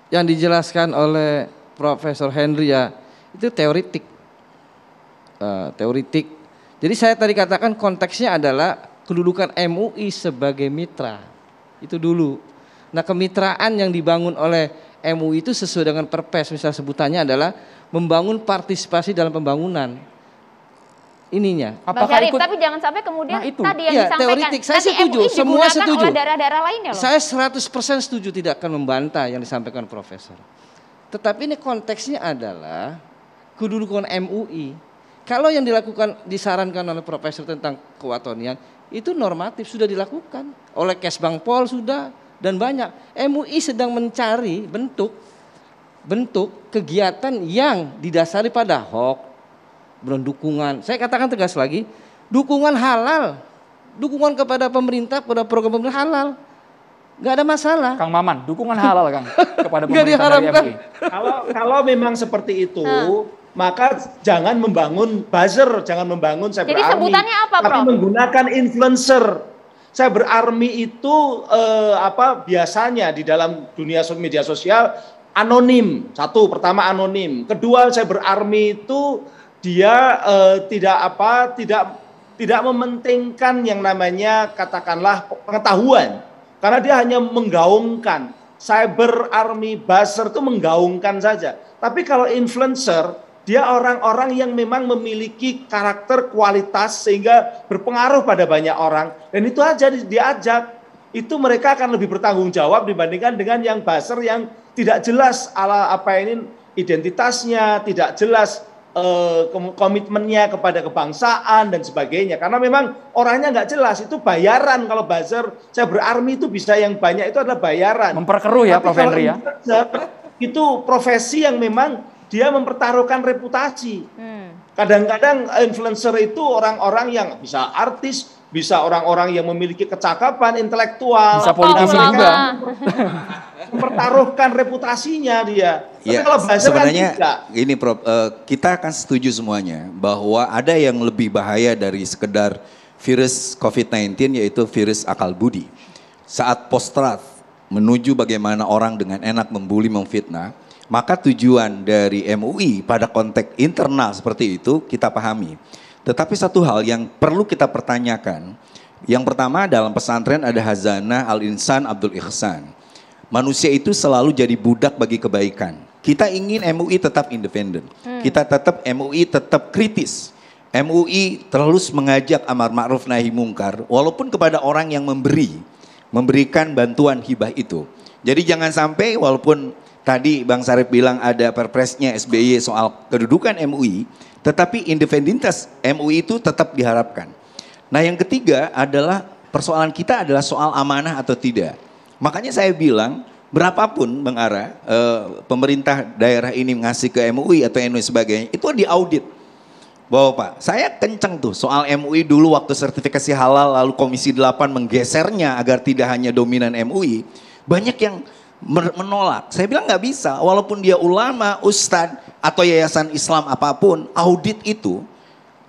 yang dijelaskan oleh Profesor Henry ya, itu teoritik. Teoritik. Jadi saya tadi katakan konteksnya adalah kedudukan MUI sebagai mitra. Itu dulu. Nah, kemitraan yang dibangun oleh MUI itu sesuai dengan Perpres, misal sebutannya adalah membangun partisipasi dalam pembangunan. Ininya. Bang Syarif, tapi jangan sampai kemudian tadi yang disampaikan. Teoritik, saya nanti setuju, MUI semua digunakan setuju. oleh daerah-daerah lainnya loh. Saya 100% setuju, tidak akan membantah yang disampaikan Profesor. Tetapi ini konteksnya adalah kedudukan MUI. Kalau yang disarankan oleh Profesor tentang kewatonian, itu normatif, sudah dilakukan. Oleh Kesbangpol sudah, dan banyak. MUI sedang mencari bentuk kegiatan yang didasari pada hoax, dukungan. Saya katakan tegas lagi, dukungan halal, dukungan kepada pemerintah, pada program pemerintah halal, nggak ada masalah. Kang Maman, dukungan halal Kang kepada Nggak pemerintah dari diharamkan. MUI. Kalau memang seperti itu, maka jangan membangun buzzer, jangan membangun cyber Jadi army. sebutannya apa, tapi Prof? menggunakan influencer. Cyber army itu biasanya di dalam dunia media sosial anonim. Satu, pertama anonim. Kedua, cyber army itu dia tidak mementingkan yang namanya katakanlah pengetahuan, karena dia hanya menggaungkan. Cyber army buzzer itu menggaungkan saja. Tapi kalau influencer, dia orang-orang yang memang memiliki karakter kualitas sehingga berpengaruh pada banyak orang, dan itu aja diajak. Itu mereka akan lebih bertanggung jawab dibandingkan dengan yang buzzer yang tidak jelas identitasnya, tidak jelas komitmennya kepada kebangsaan dan sebagainya. Karena memang orangnya nggak jelas, itu bayaran. Kalau buzzer, cyber army itu bisa yang banyak itu adalah bayaran. Memperkeruh ya, Tapi Prof. Henry ya. Itu profesi yang memang dia mempertaruhkan reputasi. Kadang-kadang influencer itu orang-orang yang bisa artis, bisa orang-orang yang memiliki kecakapan intelektual, bisa politisi juga, mempertaruhkan reputasinya dia. Ya, kalau sebenarnya kan gini Prof, kita akan setuju semuanya bahwa ada yang lebih bahaya dari sekedar virus COVID-19, yaitu virus akal budi. Saat post-truth menuju bagaimana orang dengan enak membuli, memfitnah, maka tujuan dari MUI pada konteks internal seperti itu kita pahami. Tetapi satu hal yang perlu kita pertanyakan, yang pertama dalam pesantren ada Hazanah Al-Insan Abdul Ihsan. Manusia itu selalu jadi budak bagi kebaikan. Kita ingin MUI tetap independen, kita tetap MUI tetap kritis. MUI terus mengajak amar ma'ruf nahi mungkar walaupun kepada orang yang memberikan bantuan hibah itu. Jadi jangan sampai walaupun tadi Bang Syarif bilang ada perpresnya SBY soal kedudukan MUI, tetapi independentas MUI itu tetap diharapkan. Nah yang ketiga adalah persoalan kita adalah soal amanah atau tidak. Makanya saya bilang berapapun Bang Ara, pemerintah daerah ini ngasih ke MUI atau NU sebagainya, itu diaudit. Bahwa Pak, saya kenceng tuh soal MUI dulu waktu sertifikasi halal lalu Komisi 8 menggesernya agar tidak hanya dominan MUI. Banyak yang menolak. Saya bilang nggak bisa, walaupun dia ulama, ustadz atau yayasan Islam apapun, audit itu,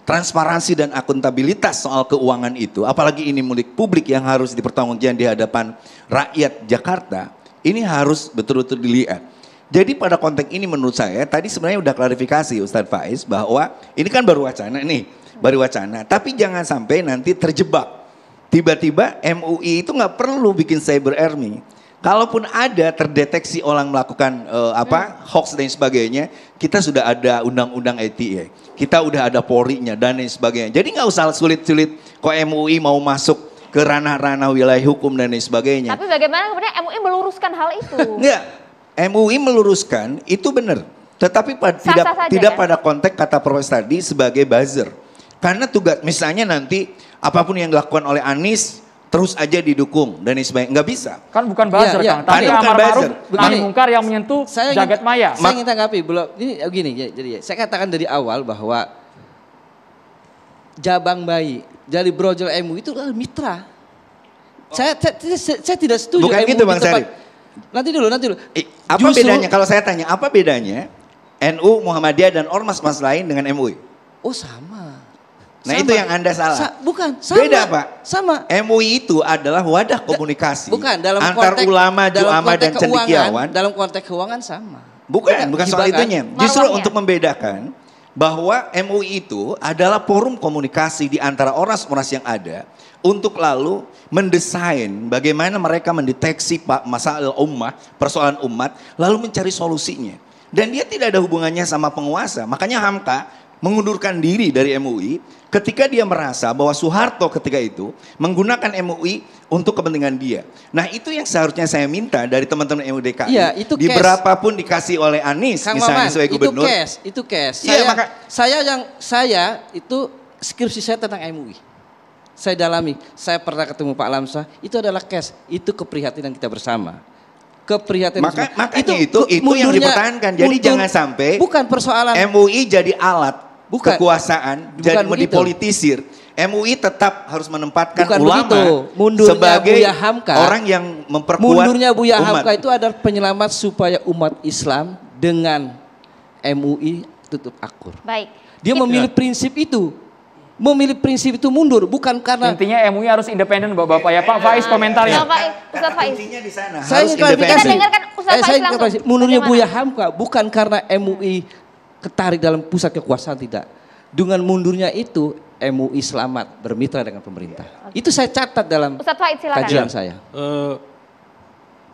transparansi dan akuntabilitas soal keuangan itu, apalagi ini milik publik yang harus dipertanggungjawabkan di hadapan rakyat Jakarta, ini harus betul-betul dilihat. Jadi pada konteks ini menurut saya, tadi sebenarnya udah klarifikasi Ustadz Faiz bahwa ini kan baru wacana nih, baru wacana. Tapi jangan sampai nanti terjebak. Tiba-tiba MUI itu nggak perlu bikin cyber army. Kalaupun ada terdeteksi orang melakukan hoax dan sebagainya, kita sudah ada undang-undang ITE, kita udah ada Polri-nya dan lain sebagainya. Jadi nggak usah sulit-sulit kok MUI mau masuk ke ranah-ranah wilayah hukum dan lain sebagainya. Tapi bagaimana kemudian MUI meluruskan hal itu? Enggak. MUI meluruskan itu benar, tetapi tidak pada konteks kata Profesor tadi sebagai buzzer. Karena tugas misalnya nanti apapun yang dilakukan oleh Anies terus aja didukung dan sebagainya, nggak bisa. Kan bukan buzzer Kang, tapi amar ma'ruf nahi mungkar yang menyentuh jagat maya. Saya ingin tanggapi, belum ini begini jadi saya katakan dari awal bahwa Jabang Bayi dari brojol MUI itu adalah mitra. Saya tidak setuju. Bukan gitu Bang Syarif. Nanti dulu. Apa bedanya kalau saya tanya, apa bedanya NU, Muhammadiyah dan ormas-ormas lain dengan MUI? Oh sama. Nah itu yang Anda salah. Bukan, sama. Beda Pak. Sama. MUI itu adalah wadah komunikasi. Bukan, dalam antar konteks, ulama, du'ama dan cendekiawan. Dalam konteks keuangan sama. Bukan soal itunya. Justru untuk membedakan bahwa MUI itu adalah forum komunikasi di antara ormas-ormas yang ada untuk lalu mendesain bagaimana mereka mendeteksi masalah ummah, persoalan umat, lalu mencari solusinya. Dan dia tidak ada hubungannya sama penguasa. Makanya Hamka mengundurkan diri dari MUI ketika dia merasa bahwa Soeharto ketika itu menggunakan MUI untuk kepentingan dia. Nah itu yang seharusnya saya minta dari teman-teman MUI DKI. Iya, itu di berapapun dikasih oleh Anies Kang misalnya Maman, sebagai gubernur. Itu cash. Iya, Saya itu skripsi saya tentang MUI. Saya dalami, saya pernah ketemu Pak Lamsah, itu adalah cash, itu keprihatinan kita bersama. Keprihatinan makanya itu yang dipertahankan. Jadi jangan sampai bukan persoalan MUI jadi alat kekuasaan, jadi dipolitisir. MUI tetap harus menempatkan ulama sebagai orang yang memperkuat mundurnya Buya Hamka itu adalah penyelamat supaya umat Islam dengan MUI tutup akur. Baik. Dia memilih prinsip itu. Memilih prinsip itu mundur bukan karena intinya MUI harus independen Bapak ya Pak Faiz komentarnya. Ustaz Faiz. Di sana saya harus independen. Kita dengarkan Ustaz Faiz langsung. Mundurnya Buya Hamka bukan karena MUI ketarik dalam pusat kekuasaan, tidak. Dengan mundurnya itu MUI selamat bermitra dengan pemerintah. Itu saya catat dalam kajian saya.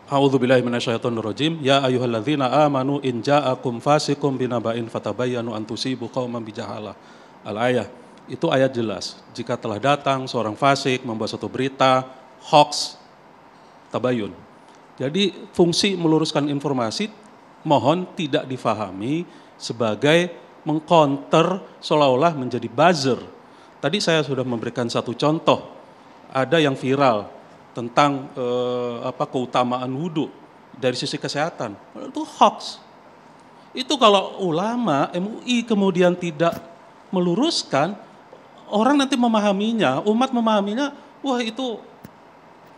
A'udzubillahi minasyaitonirrajim. Ya ayyuhalladzina amanu in ja'akum fasiqum binaba'in fatabayyanu an tusibu qauman bijahalah. Al-ayah. Itu ayat jelas. Jika telah datang seorang fasik membuat suatu berita hoax, tabayun. Jadi fungsi meluruskan informasi mohon tidak difahami sebagai mengcounter seolah-olah menjadi buzzer. Tadi saya sudah memberikan satu contoh. Ada yang viral tentang keutamaan wudhu dari sisi kesehatan. Itu hoax. Itu kalau ulama MUI kemudian tidak meluruskan, orang nanti memahaminya, umat memahaminya, wah itu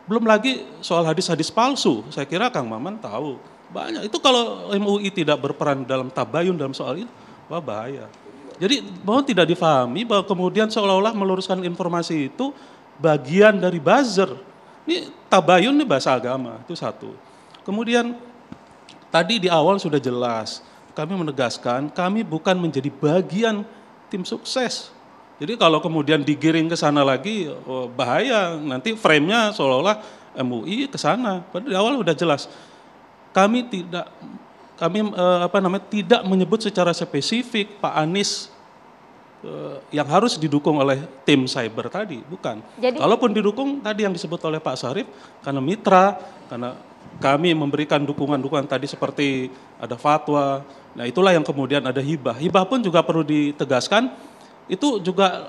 belum lagi soal hadis-hadis palsu. Saya kira Kang Maman tahu. Banyak. Itu kalau MUI tidak berperan dalam tabayun dalam soal itu, wah bahaya. Jadi mohon tidak difahami bahwa kemudian seolah-olah meluruskan informasi itu bagian dari buzzer. Ini tabayun ini bahasa agama, itu satu. Kemudian tadi di awal sudah jelas, kami menegaskan kami bukan menjadi bagian tim sukses. Jadi kalau kemudian digiring ke sana lagi bahaya, nanti frame-nya seolah-olah MUI ke sana. Padahal di awal sudah jelas. Kami tidak menyebut secara spesifik Pak Anies yang harus didukung oleh tim cyber tadi, bukan. Jadi, kalaupun didukung tadi yang disebut oleh Pak Syarif, karena mitra, karena kami memberikan dukungan-dukungan tadi seperti ada fatwa, nah itulah yang kemudian ada hibah. Hibah pun juga perlu ditegaskan, itu juga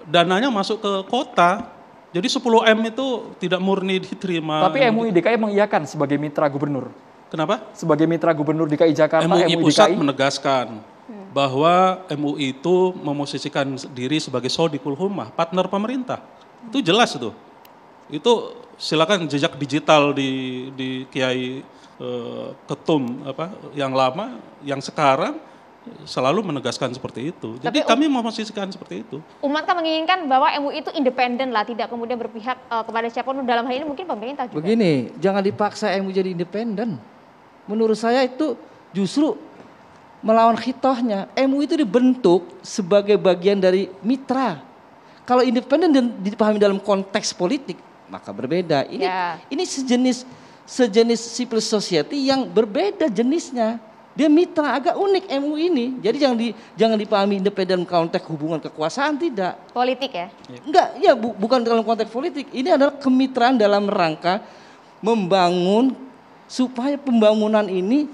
dananya masuk ke kota, jadi 10M itu tidak murni diterima. Tapi MUI DKI mengiyakan sebagai mitra gubernur. Kenapa? Sebagai mitra gubernur DKI Jakarta, MUI MUI Pusat DKI menegaskan bahwa MUI itu memosisikan diri sebagai Sodikul Humah, partner pemerintah. Itu jelas itu. Itu silakan jejak digital di Kiai Ketum yang lama, yang sekarang selalu menegaskan seperti itu. Jadi kami memosisikan seperti itu. Umat kan menginginkan bahwa MUI itu independen lah, tidak kemudian berpihak kepada siapapun, dalam hal ini mungkin pemerintah juga. Begini, jangan dipaksa MUI jadi independen. Menurut saya itu justru melawan khitohnya. MUI itu dibentuk sebagai bagian dari mitra. Kalau independen dan dipahami dalam konteks politik, maka berbeda. Ini sejenis civil society yang berbeda jenisnya. Dia mitra, agak unik MUI ini. Jadi jangan dipahami independen konteks hubungan kekuasaan, tidak. Politik ya? Enggak, ya bukan dalam konteks politik. Ini adalah kemitraan dalam rangka membangun supaya pembangunan ini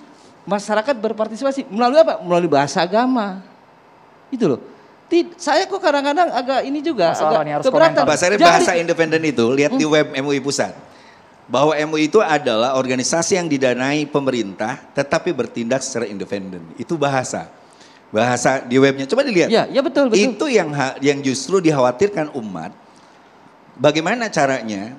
masyarakat berpartisipasi. Melalui apa? Melalui bahasa agama. Itu loh. Saya kok kadang-kadang agak ini juga, agak keberatan. Pak Syarif, bahasa independen itu, lihat di web MUI Pusat. Bahwa MUI itu adalah organisasi yang didanai pemerintah tetapi bertindak secara independen. Itu bahasa di webnya. Coba dilihat. Ya betul. Itu yang justru dikhawatirkan umat. Bagaimana caranya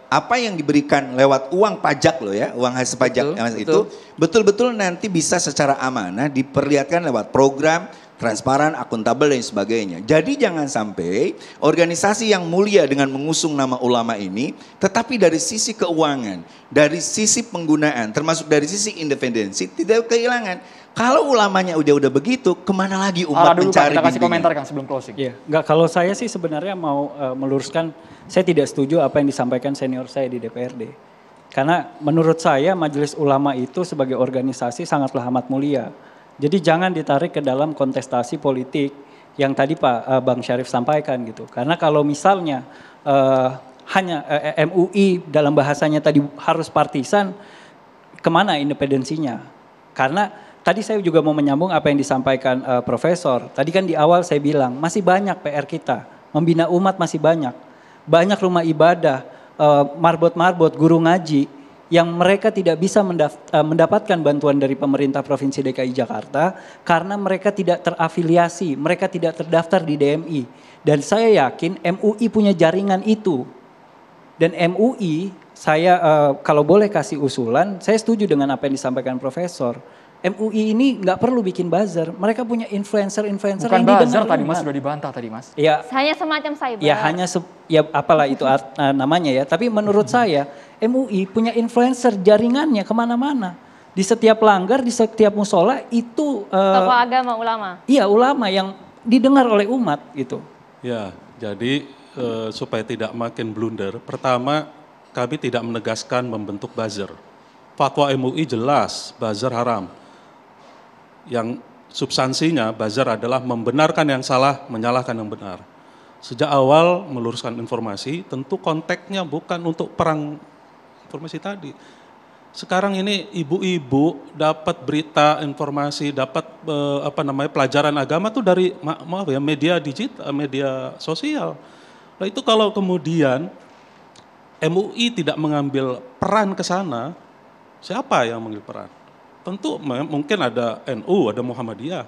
apa yang diberikan lewat uang pajak loh ya, uang hasil pajak itu betul-betul nanti bisa secara amanah diperlihatkan lewat program transparan, akuntabel dan sebagainya. Jadi jangan sampai organisasi yang mulia dengan mengusung nama ulama ini, tetapi dari sisi keuangan, dari sisi penggunaan, termasuk dari sisi independensi tidak kehilangan. Kalau ulamanya udah begitu, kemana lagi umat mencari? Kita kasih komentar Kang sebelum closing. Iya, enggak, kalau saya sih sebenarnya mau meluruskan, saya tidak setuju apa yang disampaikan senior saya di DPRD. Karena menurut saya Majelis Ulama itu sebagai organisasi sangatlah amat mulia. Jadi jangan ditarik ke dalam kontestasi politik yang tadi Bang Syarif sampaikan gitu. Karena kalau misalnya hanya MUI dalam bahasanya tadi harus partisan, kemana independensinya? Karena tadi saya juga mau menyambung apa yang disampaikan Profesor. Tadi kan di awal saya bilang masih banyak PR kita, membina umat masih banyak. Banyak rumah ibadah, marbot-marbot, guru ngaji yang mereka tidak bisa mendapatkan bantuan dari pemerintah Provinsi DKI Jakarta karena mereka tidak terafiliasi, mereka tidak terdaftar di DMI. Dan saya yakin MUI punya jaringan itu. Dan MUI, saya kalau boleh kasih usulan, saya setuju dengan apa yang disampaikan Profesor. MUI ini nggak perlu bikin buzzer, mereka punya influencer-influencer yang didengar. Bukan buzzer tadi Mas, sudah dibantah tadi Mas. Ya, hanya semacam cyber. Ya hanya ya apalah itu namanya ya. Tapi menurut saya MUI punya influencer jaringannya kemana-mana. Di setiap langgar, di setiap musola itu. Tokoh agama, ulama. Iya ulama yang didengar oleh umat gitu. Ya, jadi supaya tidak makin blunder, pertama kami tidak menegaskan membentuk buzzer. Fatwa MUI jelas buzzer haram. Yang substansinya buzzer adalah membenarkan yang salah, menyalahkan yang benar. Sejak awal meluruskan informasi, tentu konteksnya bukan untuk perang informasi tadi. Sekarang ini ibu-ibu dapat berita, informasi, dapat pelajaran agama tuh dari media digital, media sosial. Nah itu kalau kemudian MUI tidak mengambil peran ke sana, siapa yang mengambil peran? Tentu mungkin ada NU, ada Muhammadiyah.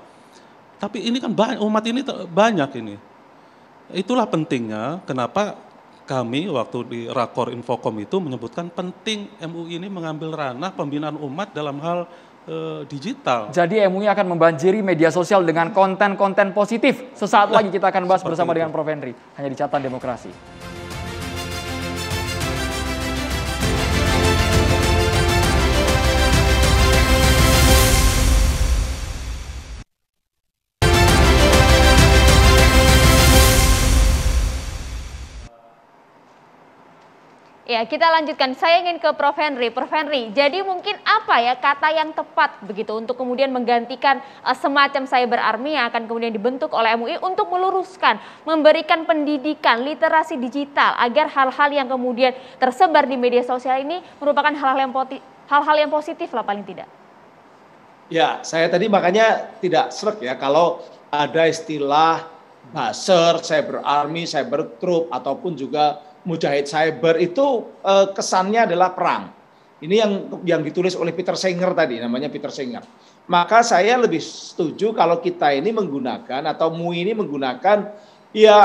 Tapi ini kan banyak, umat ini banyak ini. Itulah pentingnya kenapa kami waktu di Rakor Infocom itu menyebutkan penting MUI ini mengambil ranah pembinaan umat dalam hal digital. Jadi MUI akan membanjiri media sosial dengan konten-konten positif. Sesaat lagi kita akan bahas bersama dengan Prof. Henry. Hanya di Catatan Demokrasi. Ya, kita lanjutkan. Saya ingin ke Prof. Henry. Prof. Henry, jadi mungkin apa ya kata yang tepat begitu untuk kemudian menggantikan semacam cyber army yang akan kemudian dibentuk oleh MUI untuk meluruskan, memberikan pendidikan literasi digital agar hal-hal yang kemudian tersebar di media sosial ini merupakan hal-hal yang positif lah paling tidak. Ya, saya tadi makanya tidak srek ya kalau ada istilah buzzer, cyber army, cyber troop ataupun juga Mujahid Cyber itu kesannya adalah perang. Ini yang ditulis oleh Peter Singer tadi, namanya Peter Singer. Maka saya lebih setuju kalau kita ini menggunakan atau MUI ini menggunakan ya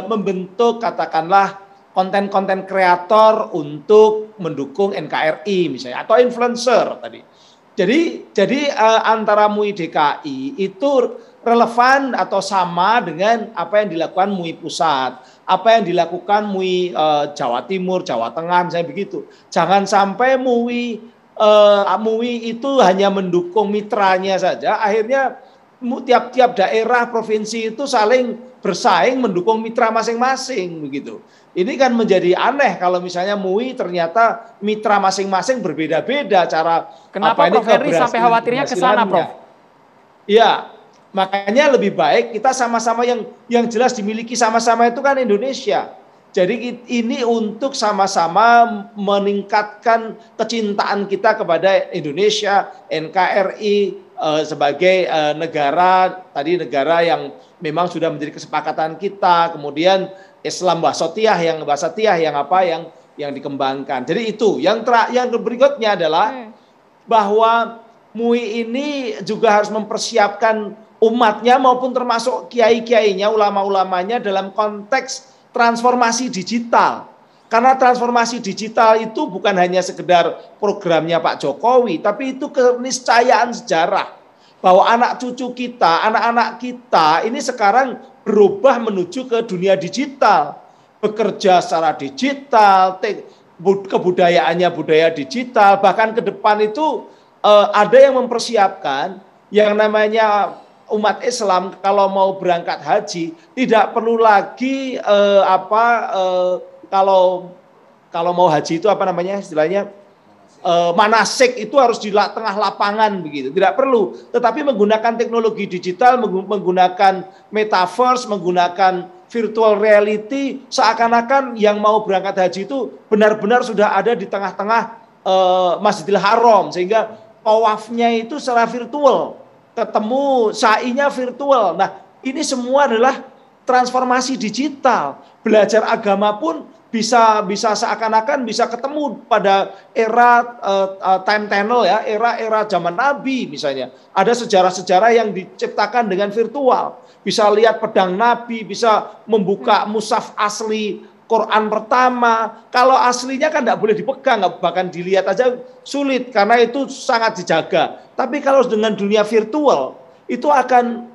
membentuk katakanlah konten-konten kreator untuk mendukung NKRI misalnya atau influencer tadi. Jadi antara MUI DKI itu relevan atau sama dengan apa yang dilakukan MUI pusat. Apa yang dilakukan MUI Jawa Timur, Jawa Tengah misalnya begitu. Jangan sampai MUI itu hanya mendukung mitranya saja, akhirnya tiap-tiap daerah provinsi itu saling bersaing mendukung mitra masing-masing begitu. Ini kan menjadi aneh kalau misalnya MUI ternyata mitra masing-masing berbeda-beda cara. Kenapa Prof. Henry sampai khawatirnya ke sana, Prof? Ya. Makanya lebih baik kita sama-sama yang jelas dimiliki sama-sama itu kan Indonesia. Jadi ini untuk sama-sama meningkatkan kecintaan kita kepada Indonesia, NKRI sebagai negara yang memang sudah menjadi kesepakatan kita. Kemudian Islam wasatiyah yang dikembangkan. Jadi itu yang berikutnya adalah bahwa MUI ini juga harus mempersiapkan umatnya maupun termasuk kiai-kiainya, ulama-ulamanya dalam konteks transformasi digital. Karena transformasi digital itu bukan hanya sekedar programnya Pak Jokowi, tapi itu keniscayaan sejarah. Bahwa anak cucu kita, anak-anak kita ini sekarang berubah menuju ke dunia digital. Bekerja secara digital, kebudayaannya budaya digital, bahkan ke depan itu ada yang mempersiapkan yang namanya umat Islam kalau mau berangkat haji tidak perlu lagi kalau mau haji itu apa namanya istilahnya manasik itu harus di tengah lapangan begitu, tidak perlu, tetapi menggunakan teknologi digital, menggunakan metaverse, menggunakan virtual reality, seakan-akan yang mau berangkat haji itu benar-benar sudah ada di tengah-tengah Masjidil Haram, sehingga tawafnya itu secara virtual, ketemu sa'inya virtual. Nah, ini semua adalah transformasi digital. Belajar agama pun bisa seakan-akan bisa ketemu pada era time tunnel ya, era zaman Nabi misalnya. Ada sejarah-sejarah yang diciptakan dengan virtual. Bisa lihat pedang Nabi, bisa membuka mushaf asli Quran pertama. Kalau aslinya kan tidak boleh dipegang, bahkan dilihat aja sulit karena itu sangat dijaga. Tapi kalau dengan dunia virtual itu akan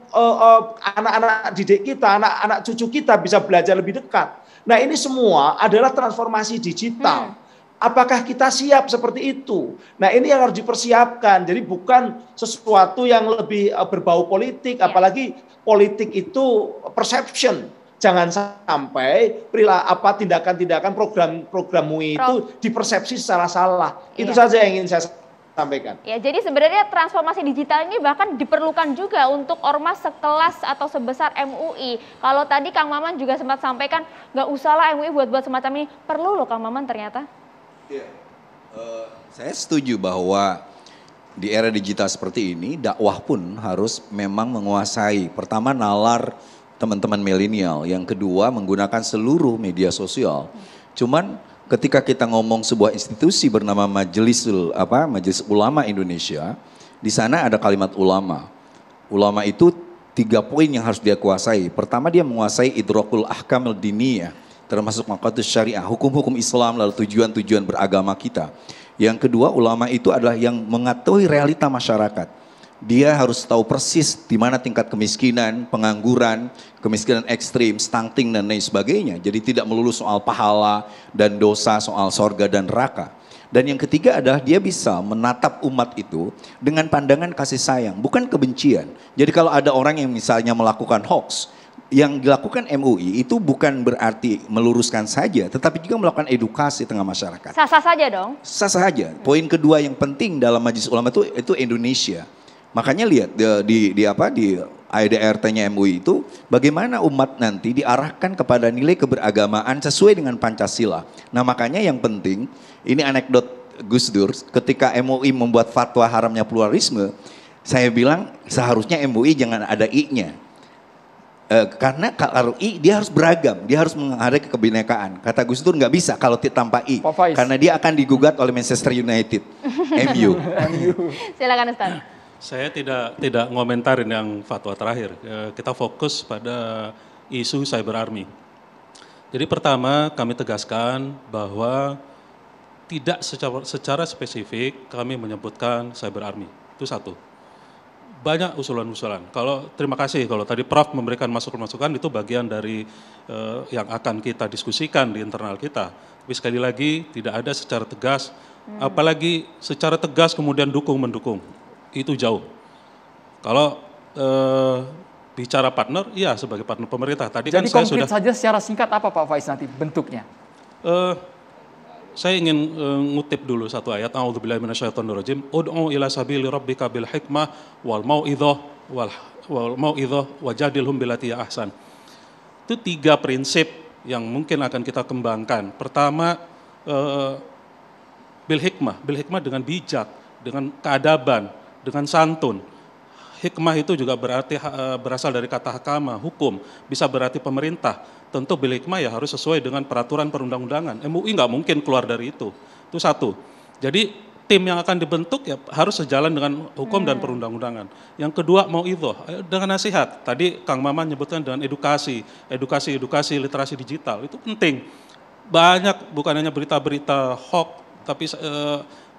anak-anak didik kita, anak-anak cucu kita bisa belajar lebih dekat. Nah, ini semua adalah transformasi digital. Apakah kita siap seperti itu? Nah, ini yang harus dipersiapkan. Jadi bukan sesuatu yang lebih berbau politik, apalagi politik itu perception. Jangan sampai tindakan-tindakan program MUI itu dipersepsi secara salah. Itu saja yang ingin saya sampaikan. Ya, jadi sebenarnya transformasi digital ini bahkan diperlukan juga untuk ormas sekelas atau sebesar MUI. Kalau tadi Kang Maman juga sempat sampaikan, nggak usahlah MUI buat semacam ini. Perlu loh Kang Maman ternyata. Ya, saya setuju bahwa di era digital seperti ini, dakwah pun harus memang menguasai. Pertama, nalar teman-teman milenial. Yang kedua, menggunakan seluruh media sosial. Cuman ketika kita ngomong sebuah institusi bernama Majelis Ulama Indonesia, di sana ada kalimat ulama. Ulama itu 3 poin yang harus dia kuasai. Pertama, dia menguasai idrakul ahkamil diniyah, termasuk maqatus syariah, hukum-hukum Islam, lalu tujuan-tujuan beragama kita. Yang kedua, ulama itu adalah yang mengetahui realita masyarakat. Dia harus tahu persis di mana tingkat kemiskinan, pengangguran, kemiskinan ekstrim, stunting dan lain sebagainya. Jadi tidak melulu soal pahala dan dosa, soal sorga dan neraka. Dan yang ketiga adalah dia bisa menatap umat itu dengan pandangan kasih sayang, bukan kebencian. Jadi kalau ada orang yang misalnya melakukan hoax, yang dilakukan MUI itu bukan berarti meluruskan saja, tetapi juga melakukan edukasi tengah masyarakat. Sah-sah saja dong. Sah saja. Poin kedua yang penting dalam Majelis Ulama itu Indonesia. Makanya lihat di ADRT-nya MUI itu bagaimana umat nanti diarahkan kepada nilai keberagamaan sesuai dengan Pancasila. Nah makanya yang penting, ini anekdot Gus Dur, ketika MUI membuat fatwa haramnya pluralisme, saya bilang seharusnya MUI jangan ada I-nya. Karena kalau I dia harus beragam, dia harus menghadap ke kebinekaan. Kata Gus Dur nggak bisa kalau tanpa I, karena dia akan digugat oleh Manchester United, MU. Silakan Ustaz. Saya tidak ngomentarin yang fatwa terakhir. Kita fokus pada isu cyber army. Jadi pertama kami tegaskan bahwa tidak secara spesifik kami menyebutkan cyber army. Itu satu. Banyak usulan-usulan. Terima kasih kalau tadi Prof memberikan masukan-masukan, itu bagian dari yang akan kita diskusikan di internal kita. Tapi sekali lagi tidak ada secara tegas, apalagi secara tegas kemudian mendukung, itu jauh. Kalau bicara partner, iya sebagai partner pemerintah. Tadi jadi kan saya konkret sudah saja secara singkat apa Pak Faiz nanti bentuknya? Saya ingin ngutip dulu satu ayat, A'udzubillahi minasyaitonirrajim, ud'u ila sabili rabbika bil hikmah wal mau'idhah wajadilhum billati ahsan. Itu 3 prinsip yang mungkin akan kita kembangkan. Pertama, bil hikmah dengan bijak, dengan keadaban, dengan santun. Hikmah itu juga berarti berasal dari kata hakama, hukum, bisa berarti pemerintah. Tentu bil hikmah ya harus sesuai dengan peraturan perundang-undangan. MUI nggak mungkin keluar dari itu. Itu satu. Jadi tim yang akan dibentuk ya harus sejalan dengan hukum dan perundang-undangan. Yang kedua mau'idhah, dengan nasihat. Tadi Kang Maman nyebutkan dengan edukasi literasi digital, itu penting. Banyak bukan hanya berita-berita hoax, tapi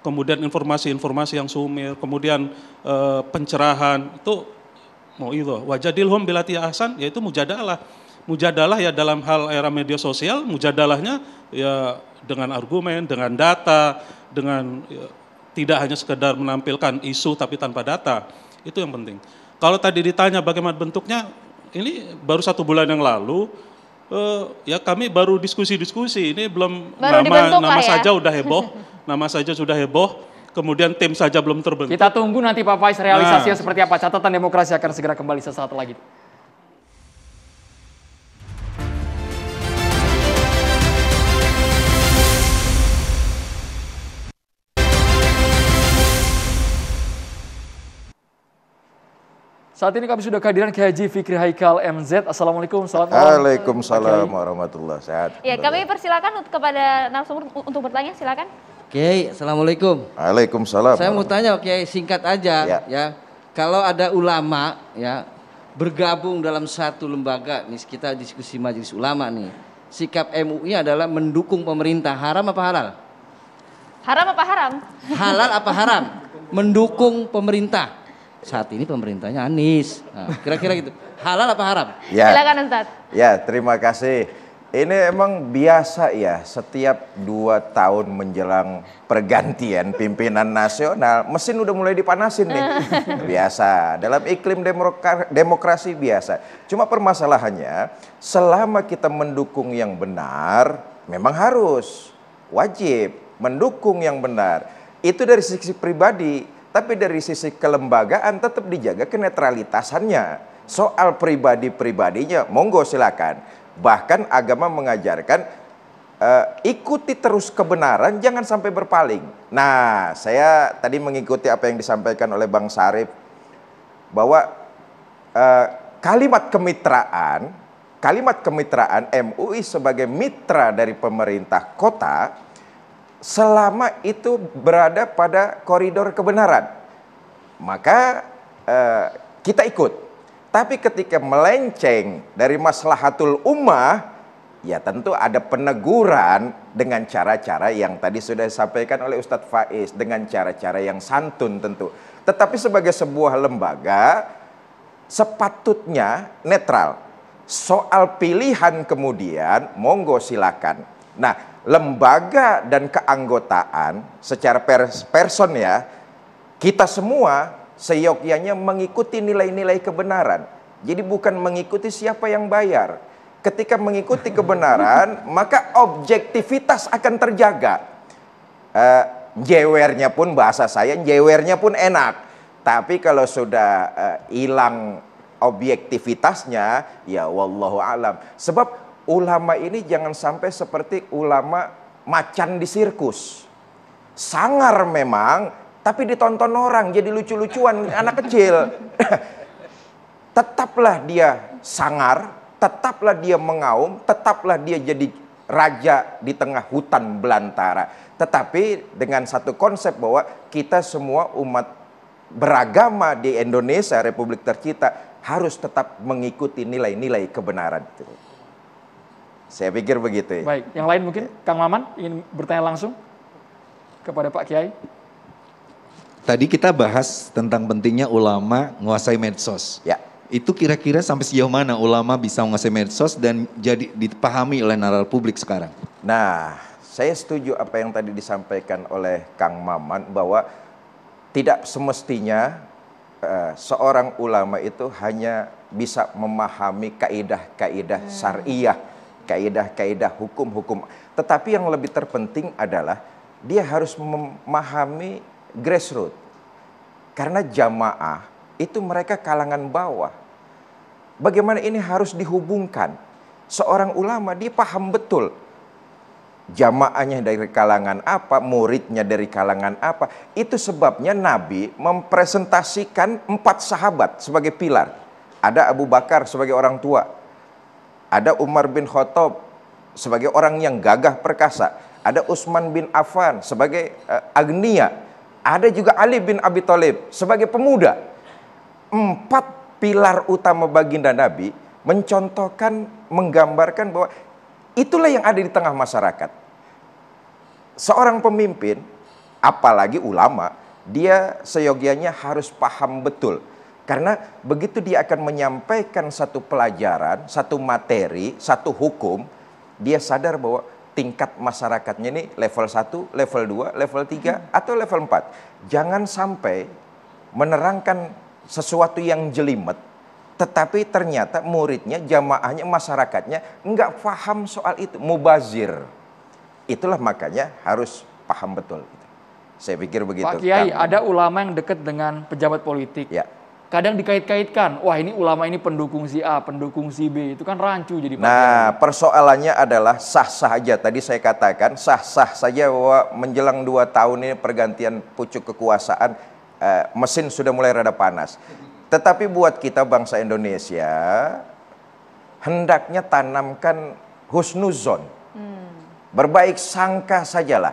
kemudian informasi-informasi yang sumir, kemudian pencerahan, itu mau'idhah. Wajadilhum billati ahsan, yaitu mujadalah. Mujadalah ya dalam hal era media sosial, mujadalahnya ya dengan argumen, dengan data, dengan tidak hanya sekedar menampilkan isu tapi tanpa data. Itu yang penting. Kalau tadi ditanya bagaimana bentuknya, ini baru 1 bulan yang lalu, ya kami baru diskusi-diskusi, ini belum nama saja udah heboh, nama saja sudah heboh, kemudian tim saja belum terbentuk. Kita tunggu nanti Pak Faiz realisasinya seperti apa. Catatan Demokrasi akan segera kembali sesaat lagi. Saat ini kami sudah kehadiran Kiai Haji Fikri Haikal MZ. Assalamualaikum, selamat malam. Waalaikumsalam warahmatullahi wabarakatuh. Ya, kami persilakan kepada narasumber untuk bertanya, silakan. Kiai, assalamualaikum. Waalaikumsalam. Saya mau tanya, Kiai, singkat aja ya. Kalau ada ulama ya bergabung dalam satu lembaga, nih kita diskusi Majelis Ulama nih. Sikap MUI adalah mendukung pemerintah, haram apa halal? Haram apa haram? Halal apa haram? Mendukung pemerintah. Saat ini pemerintahnya Anies. Nah, kira-kira gitu. Halal apa haram? Ya. Silakan Ustaz. Ya, terima kasih. Ini emang biasa ya, setiap 2 tahun menjelang pergantian pimpinan nasional, mesin udah mulai dipanasin nih. Biasa, dalam iklim demokrasi biasa. Cuma permasalahannya, selama kita mendukung yang benar, memang harus, wajib mendukung yang benar. Itu dari sisi pribadi. Tapi dari sisi kelembagaan tetap dijaga kenetralitasannya. Soal pribadi-pribadinya, monggo silakan. Bahkan agama mengajarkan ikuti terus kebenaran, jangan sampai berpaling. Nah, saya tadi mengikuti apa yang disampaikan oleh Bang Syarif, bahwa kalimat kemitraan MUI sebagai mitra dari pemerintah kota, selama itu berada pada koridor kebenaran, maka kita ikut. Tapi ketika melenceng dari maslahatul ummah, ya tentu ada peneguran dengan cara-cara yang tadi sudah disampaikan oleh Ustadz Faiz, dengan cara-cara yang santun tentu. Tetapi sebagai sebuah lembaga, sepatutnya netral. Soal pilihan kemudian, monggo silakan. Nah, lembaga dan keanggotaan secara person ya, kita semua seyogyanya mengikuti nilai-nilai kebenaran. Jadi bukan mengikuti siapa yang bayar. Ketika mengikuti kebenaran, maka objektivitas akan terjaga. Jewernya pun, bahasa saya, jewernya pun enak. Tapi kalau sudah hilang objektivitasnya, ya wallahu alam. Sebab ulama ini jangan sampai seperti ulama macan di sirkus. Sangar memang, tapi ditonton orang jadi lucu-lucuan anak kecil. Tetaplah dia sangar, tetaplah dia mengaum, tetaplah dia jadi raja di tengah hutan belantara. Tetapi dengan satu konsep bahwa kita semua umat beragama di Indonesia, Republik tercinta, harus tetap mengikuti nilai-nilai kebenaran. Saya pikir begitu ya. Baik, yang lain mungkin Kang Maman ingin bertanya langsung kepada Pak Kiai. Tadi kita bahas tentang pentingnya ulama menguasai medsos. Ya. Itu kira-kira sampai sejauh mana ulama bisa menguasai medsos dan jadi dipahami oleh nalar publik sekarang? Nah, saya setuju apa yang tadi disampaikan oleh Kang Maman bahwa tidak semestinya seorang ulama itu hanya bisa memahami kaidah-kaidah syariah, kaidah-kaidah hukum-hukum. Tetapi yang lebih terpenting adalah dia harus memahami grassroots. Karena jamaah itu mereka kalangan bawah. Bagaimana ini harus dihubungkan? Seorang ulama dia paham betul jamaahnya dari kalangan apa, muridnya dari kalangan apa. Itu sebabnya Nabi mempresentasikan 4 sahabat sebagai pilar. Ada Abu Bakar sebagai orang tua. Ada Umar bin Khattab sebagai orang yang gagah perkasa. Ada Utsman bin Affan sebagai agnia. Ada juga Ali bin Abi Thalib sebagai pemuda. 4 pilar utama baginda Nabi mencontohkan, menggambarkan bahwa itulah yang ada di tengah masyarakat. Seorang pemimpin, apalagi ulama, dia seyogianya harus paham betul. Karena begitu dia akan menyampaikan satu pelajaran, satu materi, satu hukum, dia sadar bahwa tingkat masyarakatnya ini level 1, level 2, level 3, atau level 4. Jangan sampai menerangkan sesuatu yang jelimet, tetapi ternyata muridnya, jamaahnya, masyarakatnya nggak paham soal itu, mubazir. Itulah makanya harus paham betul. Saya pikir begitu. Pak Kiai, ada ulama yang dekat dengan pejabat politik. Ya. Kadang dikait-kaitkan, wah ini ulama ini pendukung si A, pendukung si B, itu kan rancu jadi Pak Nah, Kiai. persoalannya adalah sah-sah aja. Tadi saya katakan sah-sah saja bahwa menjelang 2 tahun ini pergantian pucuk kekuasaan, mesin sudah mulai rada panas. Tetapi buat kita bangsa Indonesia, hendaknya tanamkan husnuzon. Berbaik sangka sajalah.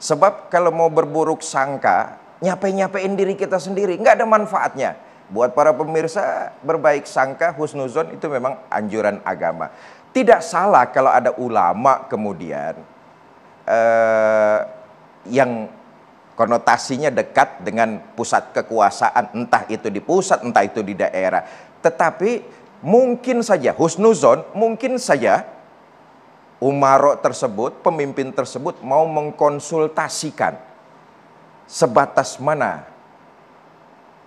Sebab kalau mau berburuk sangka, nyapain diri kita sendiri, nggak ada manfaatnya. Buat para pemirsa, berbaik sangka, husnuzon itu memang anjuran agama. Tidak salah kalau ada ulama kemudian yang konotasinya dekat dengan pusat kekuasaan, entah itu di pusat, entah itu di daerah. Tetapi mungkin saja husnuzon, mungkin saja umaro tersebut, pemimpin tersebut mau mengkonsultasikan sebatas mana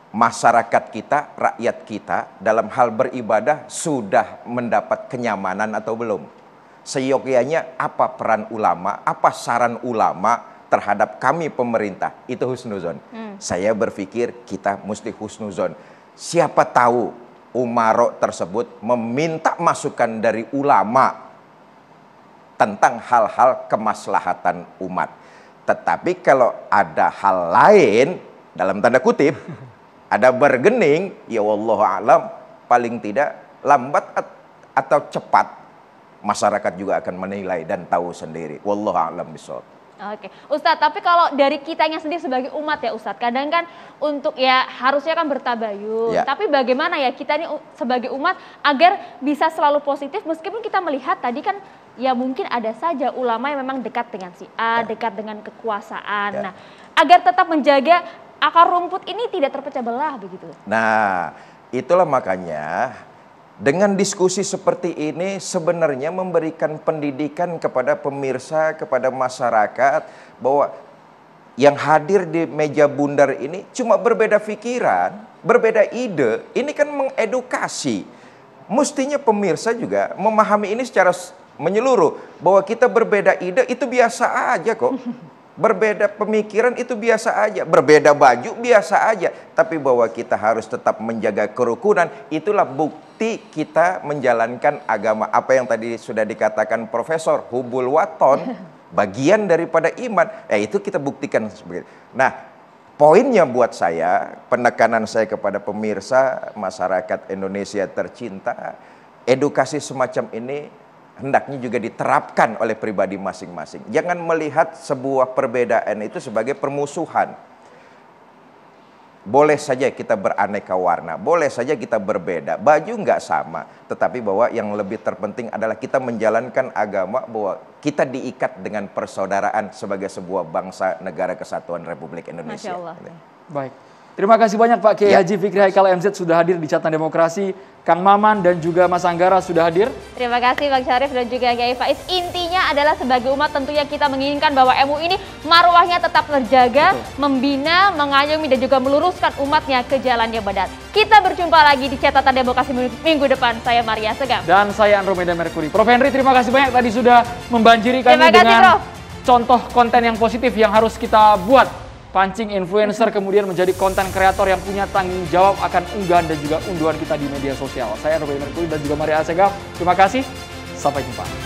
masyarakat kita, rakyat kita dalam hal beribadah sudah mendapat kenyamanan atau belum. Seyogyanya apa peran ulama, apa saran ulama terhadap kami pemerintah, itu husnuzon. Saya berpikir kita mesti husnuzon. Siapa tahu umaro tersebut meminta masukan dari ulama tentang hal-hal kemaslahatan umat. Tetapi kalau ada hal lain, dalam tanda kutip, ada bergening, ya wallahu alam, paling tidak lambat atau cepat masyarakat juga akan menilai dan tahu sendiri. Wallahu alam bishawab. Oke, Ustadz, tapi kalau dari kitanya sendiri sebagai umat ya Ustadz, kadang kan untuk ya harusnya kan bertabayun, Ya. tapi bagaimana ya kita ini sebagai umat agar bisa selalu positif meskipun kita melihat tadi kan ya mungkin ada saja ulama yang memang dekat dengan si A, dekat dengan kekuasaan. Ya. Nah, agar tetap menjaga akar rumput ini tidak terpecah belah begitu. Nah, itulah makanya dengan diskusi seperti ini sebenarnya memberikan pendidikan kepada pemirsa, kepada masyarakat bahwa yang hadir di meja bundar ini cuma berbeda pikiran, berbeda ide. Ini kan mengedukasi. mestinya pemirsa juga memahami ini secara menyeluruh, bahwa kita berbeda ide itu biasa aja kok. Berbeda pemikiran itu biasa aja, berbeda baju biasa aja, tapi bahwa kita harus tetap menjaga kerukunan, itulah bukti kita menjalankan agama. Apa yang tadi sudah dikatakan Profesor, hubul waton, bagian daripada iman, itu kita buktikan seperti itu. Nah, poinnya buat saya, penekanan saya kepada pemirsa, masyarakat Indonesia tercinta, edukasi semacam ini hendaknya juga diterapkan oleh pribadi masing-masing. Jangan melihat sebuah perbedaan itu sebagai permusuhan. Boleh saja kita beraneka warna, boleh saja kita berbeda, baju nggak sama, tetapi bahwa yang lebih terpenting adalah kita menjalankan agama, bahwa kita diikat dengan persaudaraan sebagai sebuah bangsa negara kesatuan Republik Indonesia. Masya Allah. Baik. Terima kasih banyak Pak Kiai Haji Fikri Haikal MZ sudah hadir di Catatan Demokrasi. Kang Maman dan juga Mas Anggara sudah hadir. Terima kasih Bang Syarif dan juga Kiai Faiz. Intinya adalah sebagai umat tentunya kita menginginkan bahwa MUI ini marwahnya tetap terjaga, membina, mengayomi dan juga meluruskan umatnya ke jalan yang benar. Kita berjumpa lagi di Catatan Demokrasi minggu depan. Saya Maria Segaf. Dan saya Andromeda Mercury. Prof Henry, terima kasih banyak tadi sudah membanjiri kami dengan contoh konten yang positif yang harus kita buat. Pancing influencer kemudian menjadi konten kreator yang punya tanggung jawab akan unggahan dan juga unduhan kita di media sosial. Saya Andromeda Mercury dan juga Maria Segaf. Terima kasih. Sampai jumpa.